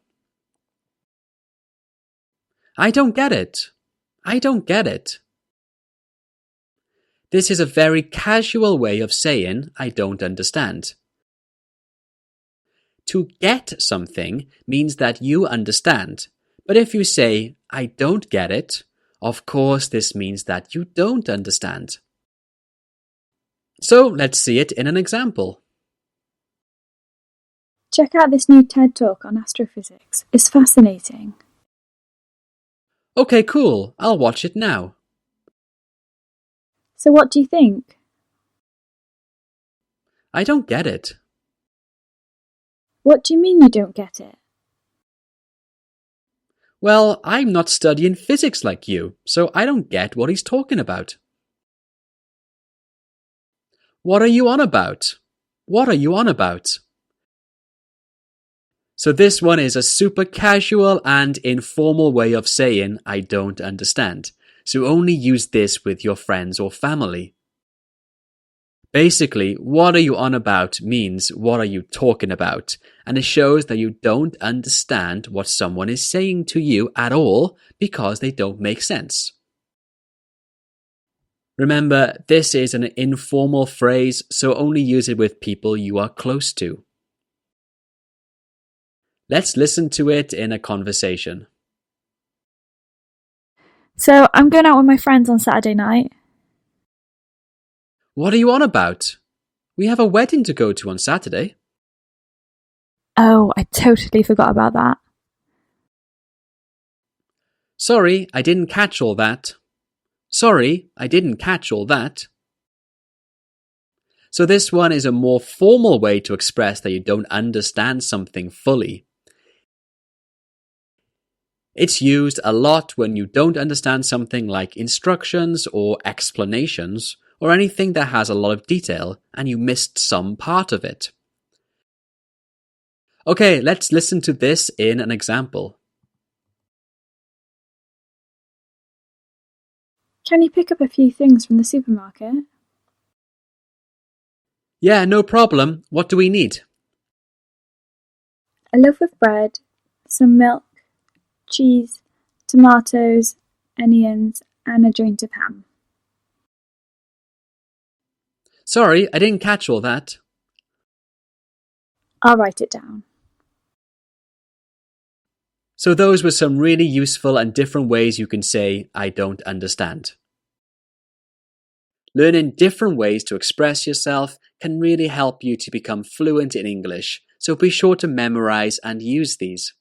I don't get it. I don't get it. This is a very casual way of saying I don't understand. To get something means that you understand, but if you say I don't get it, of course this means that you don't understand. So let's see it in an example. Check out this new TED Talk on astrophysics. It's fascinating. Okay, cool. I'll watch it now. So what do you think? I don't get it. What do you mean you don't get it? Well, I'm not studying physics like you, so I don't get what he's talking about. What are you on about? What are you on about? So this one is a super casual and informal way of saying I don't understand. So only use this with your friends or family. Basically, what are you on about means what are you talking about, and it shows that you don't understand what someone is saying to you at all because they don't make sense. Remember, this is an informal phrase, so only use it with people you are close to. Let's listen to it in a conversation. So, I'm going out with my friends on Saturday night. What are you on about? We have a wedding to go to on Saturday. Oh, I totally forgot about that. Sorry, I didn't catch all that. Sorry, I didn't catch all that. So this one is a more formal way to express that you don't understand something fully. It's used a lot when you don't understand something like instructions or explanations or anything that has a lot of detail and you missed some part of it. Okay, let's listen to this in an example. Can you pick up a few things from the supermarket? Yeah, no problem. What do we need? A loaf of bread, some milk, cheese, tomatoes, onions, and a joint of ham. Sorry, I didn't catch all that. I'll write it down. So those were some really useful and different ways you can say, I don't understand. Learning different ways to express yourself can really help you to become fluent in English, so be sure to memorize and use these.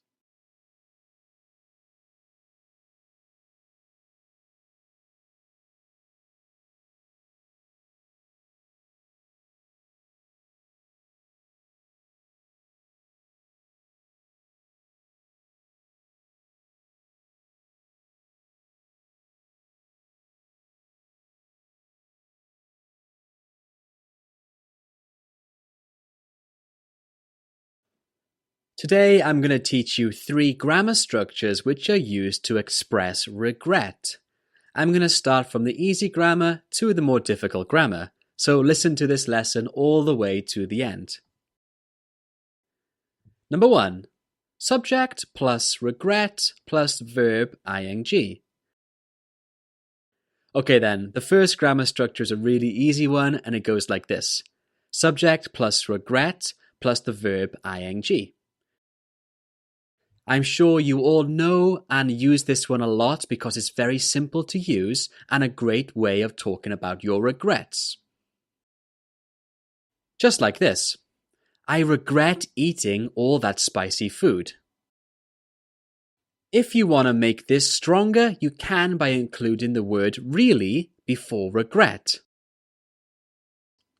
Today I'm going to teach you 3 grammar structures which are used to express regret. I'm going to start from the easy grammar to the more difficult grammar, so listen to this lesson all the way to the end. Number 1. Subject plus regret plus verb ing. Okay then, the first grammar structure is a really easy one and it goes like this. Subject plus regret plus the verb ing. I'm sure you all know and use this one a lot because it's very simple to use and a great way of talking about your regrets. Just like this. I regret eating all that spicy food. If you want to make this stronger, you can by including the word really before regret.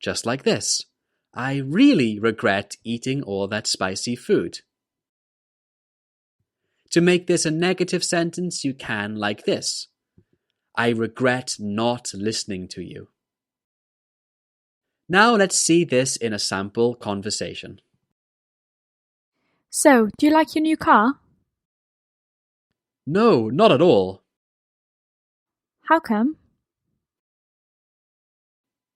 Just like this. I really regret eating all that spicy food. To make this a negative sentence, you can like this. I regret not listening to you. Now let's see this in a sample conversation. So, do you like your new car? No, not at all. How come?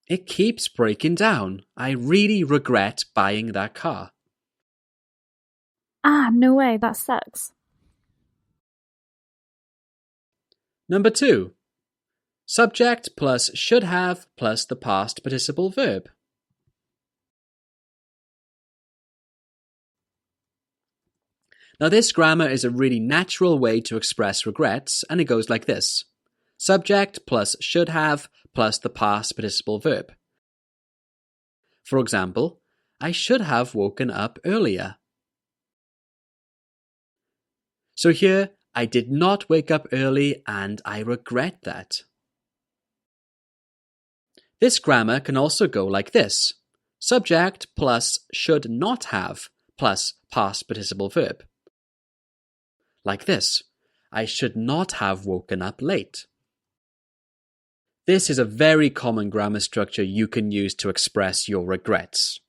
It keeps breaking down. I really regret buying that car. Ah, no way, that sucks. Number 2. Subject plus should have plus the past participle verb. Now this grammar is a really natural way to express regrets, and it goes like this. Subject plus should have plus the past participle verb. For example, I should have woken up earlier. So here, I did not wake up early and I regret that. This grammar can also go like this. Subject plus should not have plus past participle verb. Like this. I should not have woken up late. This is a very common grammar structure you can use to express your regrets.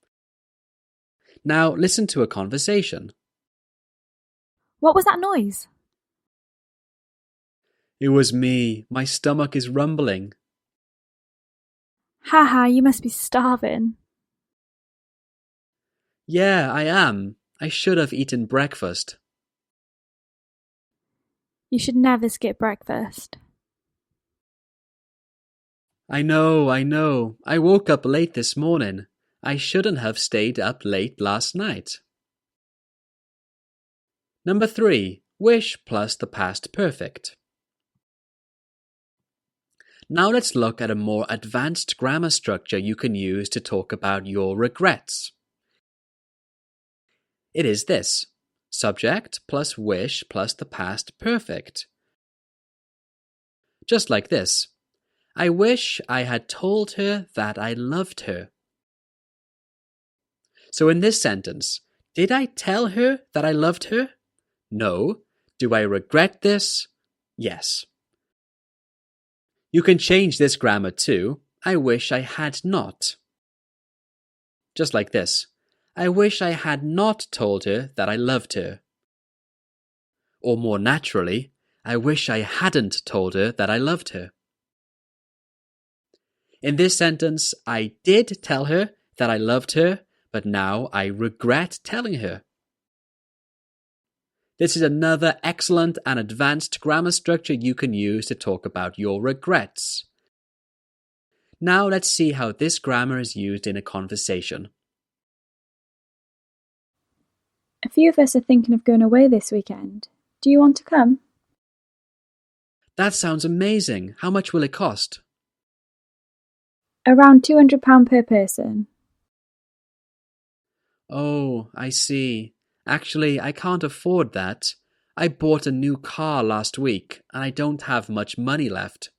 Now listen to a conversation. What was that noise? It was me. My stomach is rumbling. Haha, you must be starving. Yeah, I am. I should have eaten breakfast. You should never skip breakfast. I know. I woke up late this morning. I shouldn't have stayed up late last night. Number 3. Wish plus the past perfect. Now let's look at a more advanced grammar structure you can use to talk about your regrets. It is this. Subject plus wish plus the past perfect. Just like this. I wish I had told her that I loved her. So in this sentence, did I tell her that I loved her? No. Do I regret this? Yes. You can change this grammar to, I wish I had not. Just like this. I wish I had not told her that I loved her. Or more naturally, I wish I hadn't told her that I loved her. In this sentence, I did tell her that I loved her, but now I regret telling her. This is another excellent and advanced grammar structure you can use to talk about your regrets. Now let's see how this grammar is used in a conversation. A few of us are thinking of going away this weekend. Do you want to come? That sounds amazing. How much will it cost? Around £200 per person. Oh, I see. Actually, I can't afford that. I bought a new car last week and I don't have much money left.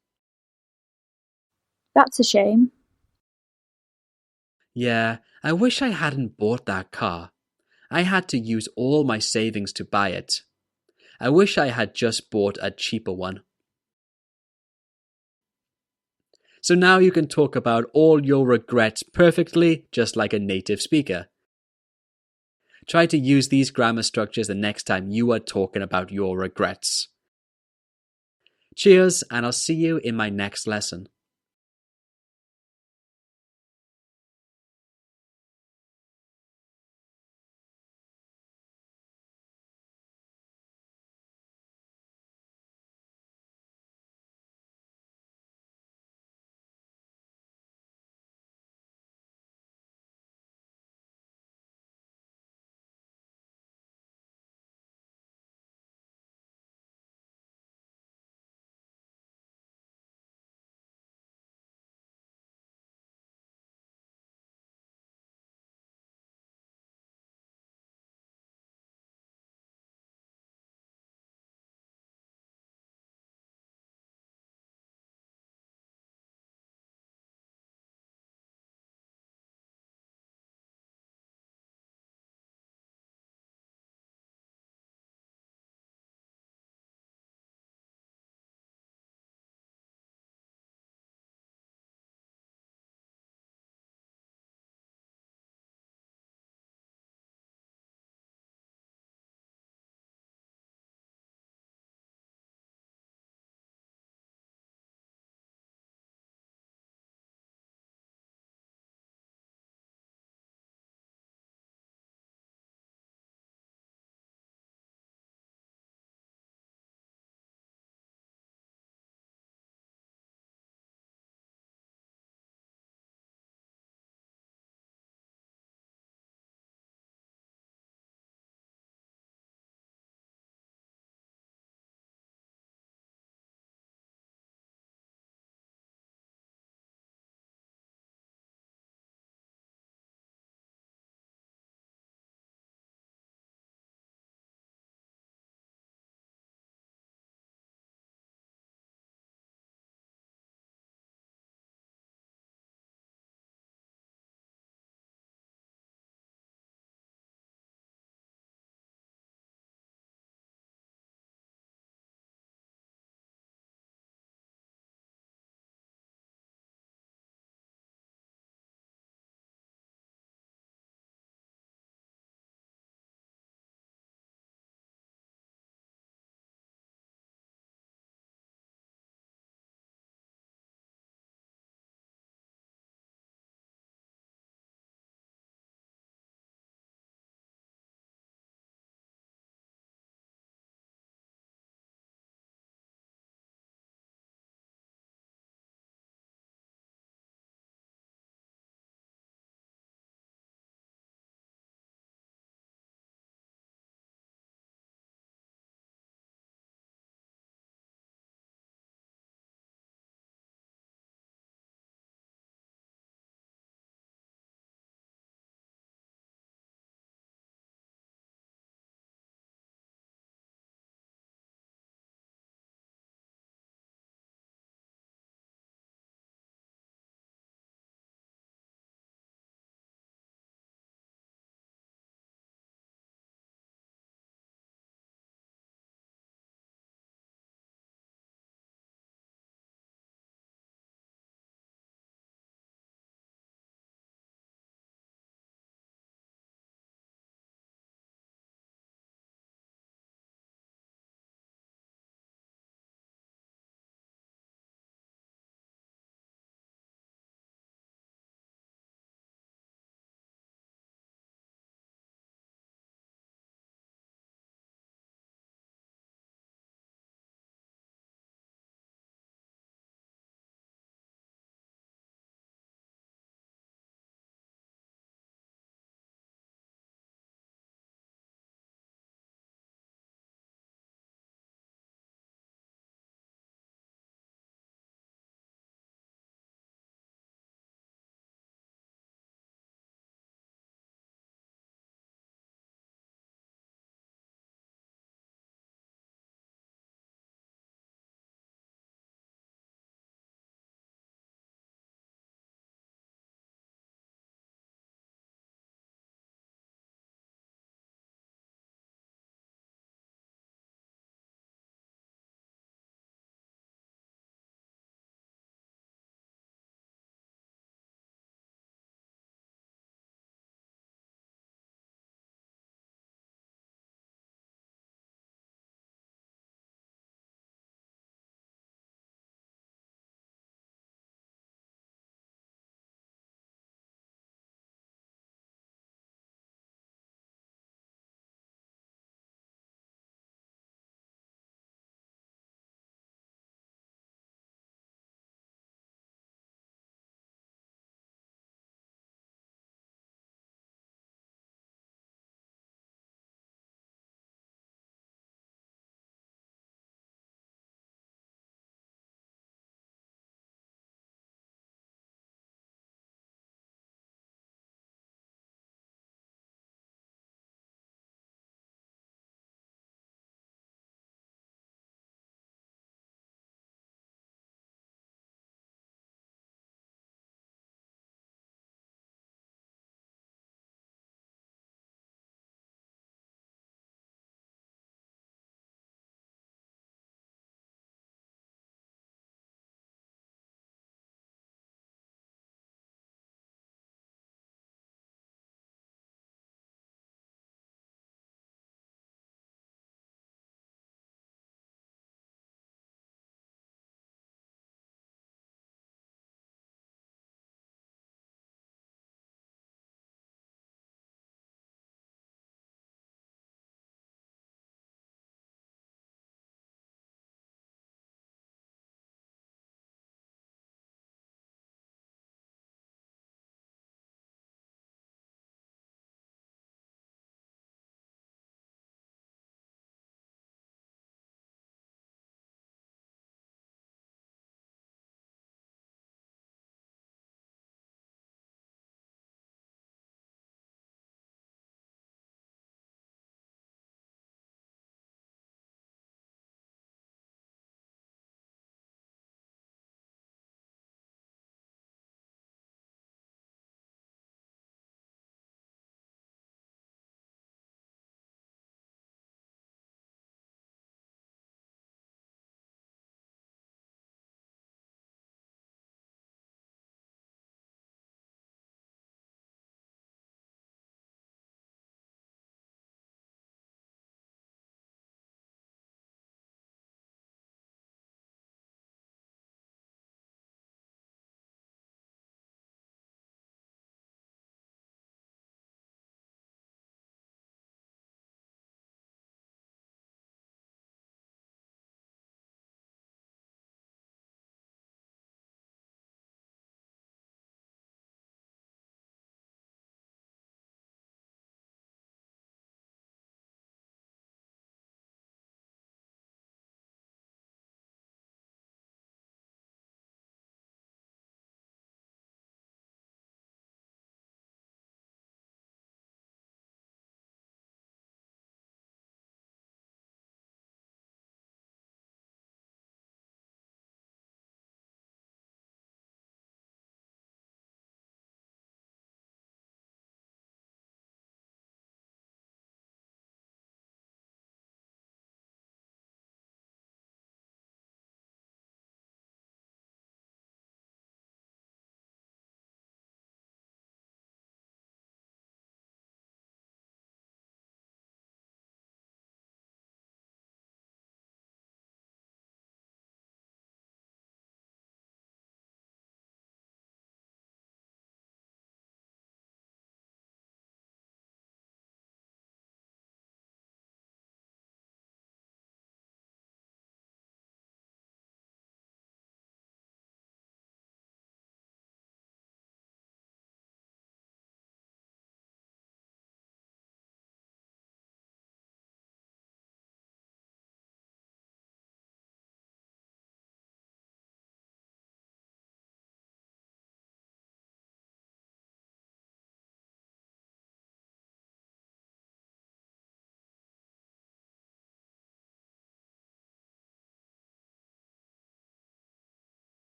That's a shame. Yeah, I wish I hadn't bought that car. I had to use all my savings to buy it. I wish I had just bought a cheaper one. So now you can talk about all your regrets perfectly, just like a native speaker. Try to use these grammar structures the next time you are talking about your regrets. Cheers, and I'll see you in my next lesson.